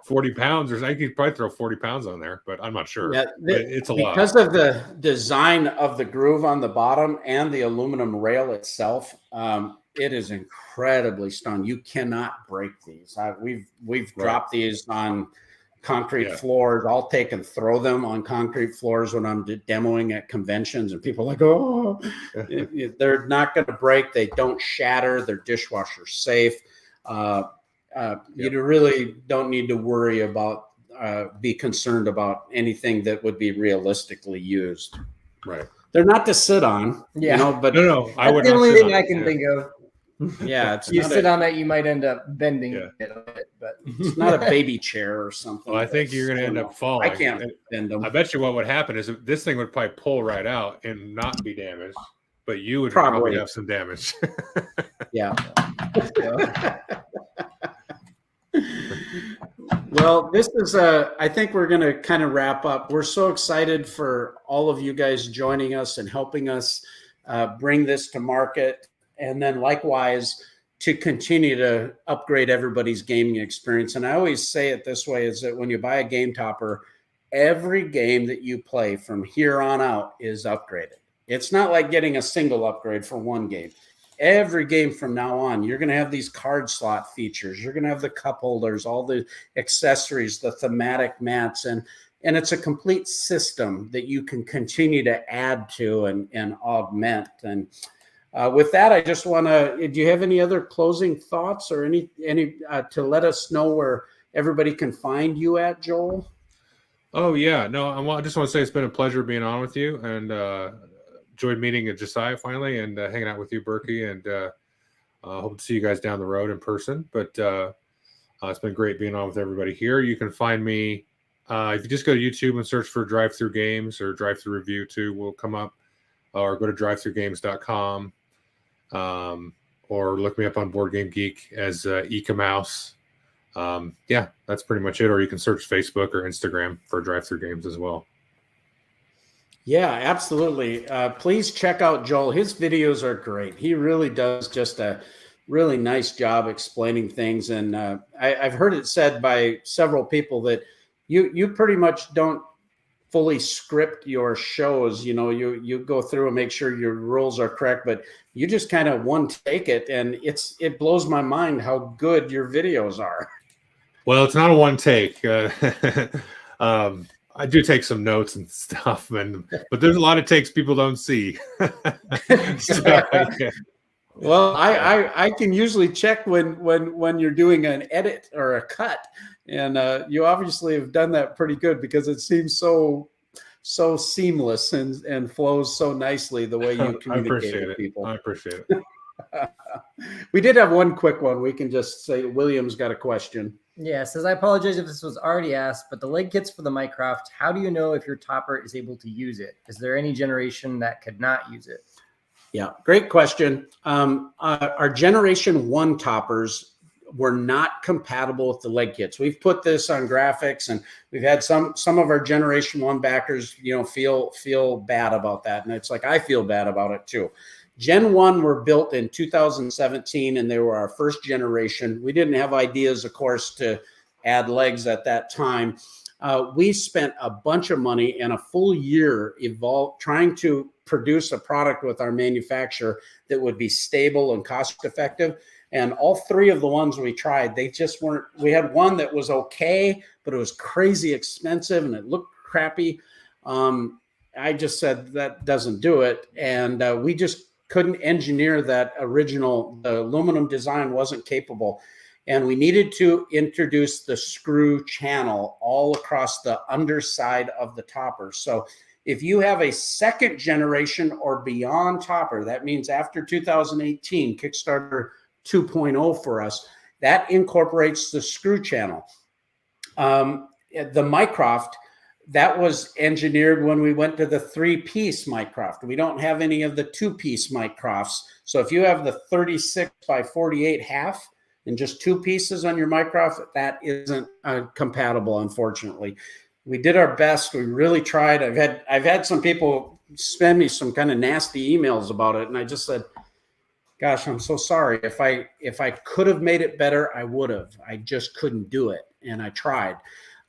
40 pounds, or I could probably throw 40 pounds on there, but I'm not sure. Yeah, it's a lot. Because of the design of the groove on the bottom and the aluminum rail itself, it is incredibly strong. You cannot break these. We've dropped these on concrete floors. I'll take and throw them on concrete floors when I'm demoing at conventions, and people are like, oh, they're not going to break. They don't shatter. They're dishwasher safe. You really don't need to worry about, be concerned about anything that would be realistically used. Right. They're not to sit on, but no, I would. That's the only thing I can think of. Yeah, it's you sit on that, you might end up bending it a bit, but it's not a baby chair or something. Well, I think you're going to end up falling. I can't bend them. I bet you what would happen is this thing would probably pull right out and not be damaged, but you would probably have some damage. Yeah. Well, this is I think we're going to kind of wrap up. We're so excited for all of you guys joining us and helping us bring this to market. And then likewise, to continue to upgrade everybody's gaming experience. And I always say it this way, is that when you buy a game topper, every game that you play from here on out is upgraded. It's not like getting a single upgrade for one game. Every game from now on, you're going to have these card slot features. You're going to have the cup holders, all the accessories, the thematic mats. And and it's a complete system that you can continue to add to and augment. And with that, I just want to, do you have any other closing thoughts or any to let us know where everybody can find you at, Joel? Oh yeah, no, I just want to say it's been a pleasure being on with you, and enjoyed meeting Josiah finally, and hanging out with you, Berkey, and hope to see you guys down the road in person. But it's been great being on with everybody here. You can find me if you just go to YouTube and search for Drive Thru Games, or Drive Thru Review 2 will come up, or go to drivethruggames.com, or look me up on Board Game Geek as Eka Mouse. Yeah, that's pretty much it. Or you can search Facebook or Instagram for Drive Thru Games as well. Yeah, absolutely. Please check out Joel. His videos are great. He really does just a really nice job explaining things. And I've heard it said by several people that you pretty much don't fully script your shows. You know, you go through and make sure your rules are correct, but you just kind of one take it, and it blows my mind how good your videos are. Well, it's not a one take. I do take some notes and stuff, but there's a lot of takes people don't see. So, yeah. Well, I can usually check when you're doing an edit or a cut, and you obviously have done that pretty good, because it seems so seamless and flows so nicely the way you communicate with people. I appreciate it. We did have one quick one. We can just say William's got a question. Yeah, says, I apologize if this was already asked, but the leg kits for the Minecraft, how do you know if your topper is able to use it? Is there any generation that could not use it? Yeah, great question. Our Generation 1 toppers were not compatible with the leg kits. We've put this on graphics, and we've had some of our Generation 1 backers, feel bad about that. And it's like, I feel bad about it too. Gen 1 were built in 2017, and they were our first generation. We didn't have ideas, of course, to add legs at that time. We spent a bunch of money and a full year trying to produce a product with our manufacturer that would be stable and cost effective. And all three of the ones we tried, they just weren't. We had one that was okay, but it was crazy expensive and it looked crappy. I just said that doesn't do it. And we just couldn't engineer that original. The aluminum design wasn't capable. And we needed to introduce the screw channel all across the underside of the topper. So if you have a second generation or beyond topper, that means after 2018, Kickstarter 2.0 for us, that incorporates the screw channel. The Mycroft, that was engineered when we went to the 3-piece Mycroft. We don't have any of the 2-piece Mycrofts. So if you have the 36 by 48 half and just 2 pieces on your Mycroft, that isn't compatible, unfortunately. We did our best. We really tried. I've had some people send me some kind of nasty emails about it, and I just said, gosh, I'm so sorry. If I could have made it better, I would have. I just couldn't do it, and I tried.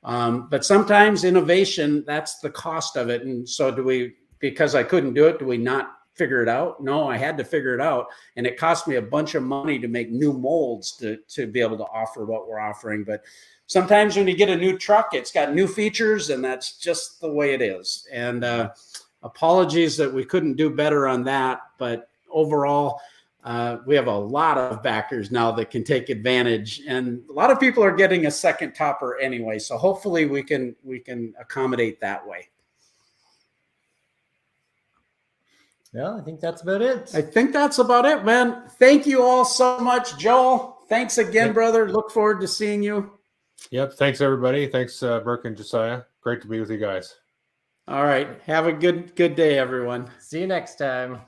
But sometimes innovation, that's the cost of it. And so because I couldn't do it, do we not figure it out? No, I had to figure it out. And it cost me a bunch of money to make new molds to be able to offer what we're offering. But sometimes when you get a new truck, it's got new features, and that's just the way it is. And apologies that we couldn't do better on that. But overall, we have a lot of backers now that can take advantage, and a lot of people are getting a second topper anyway. So hopefully we can accommodate that way. Yeah, I think that's about it. I think that's about it, man. Thank you all so much, Joel. Thanks again, brother. Look forward to seeing you. Yep. Thanks, everybody. Thanks, Burke and Josiah. Great to be with you guys. All right. Have a good day, everyone. See you next time.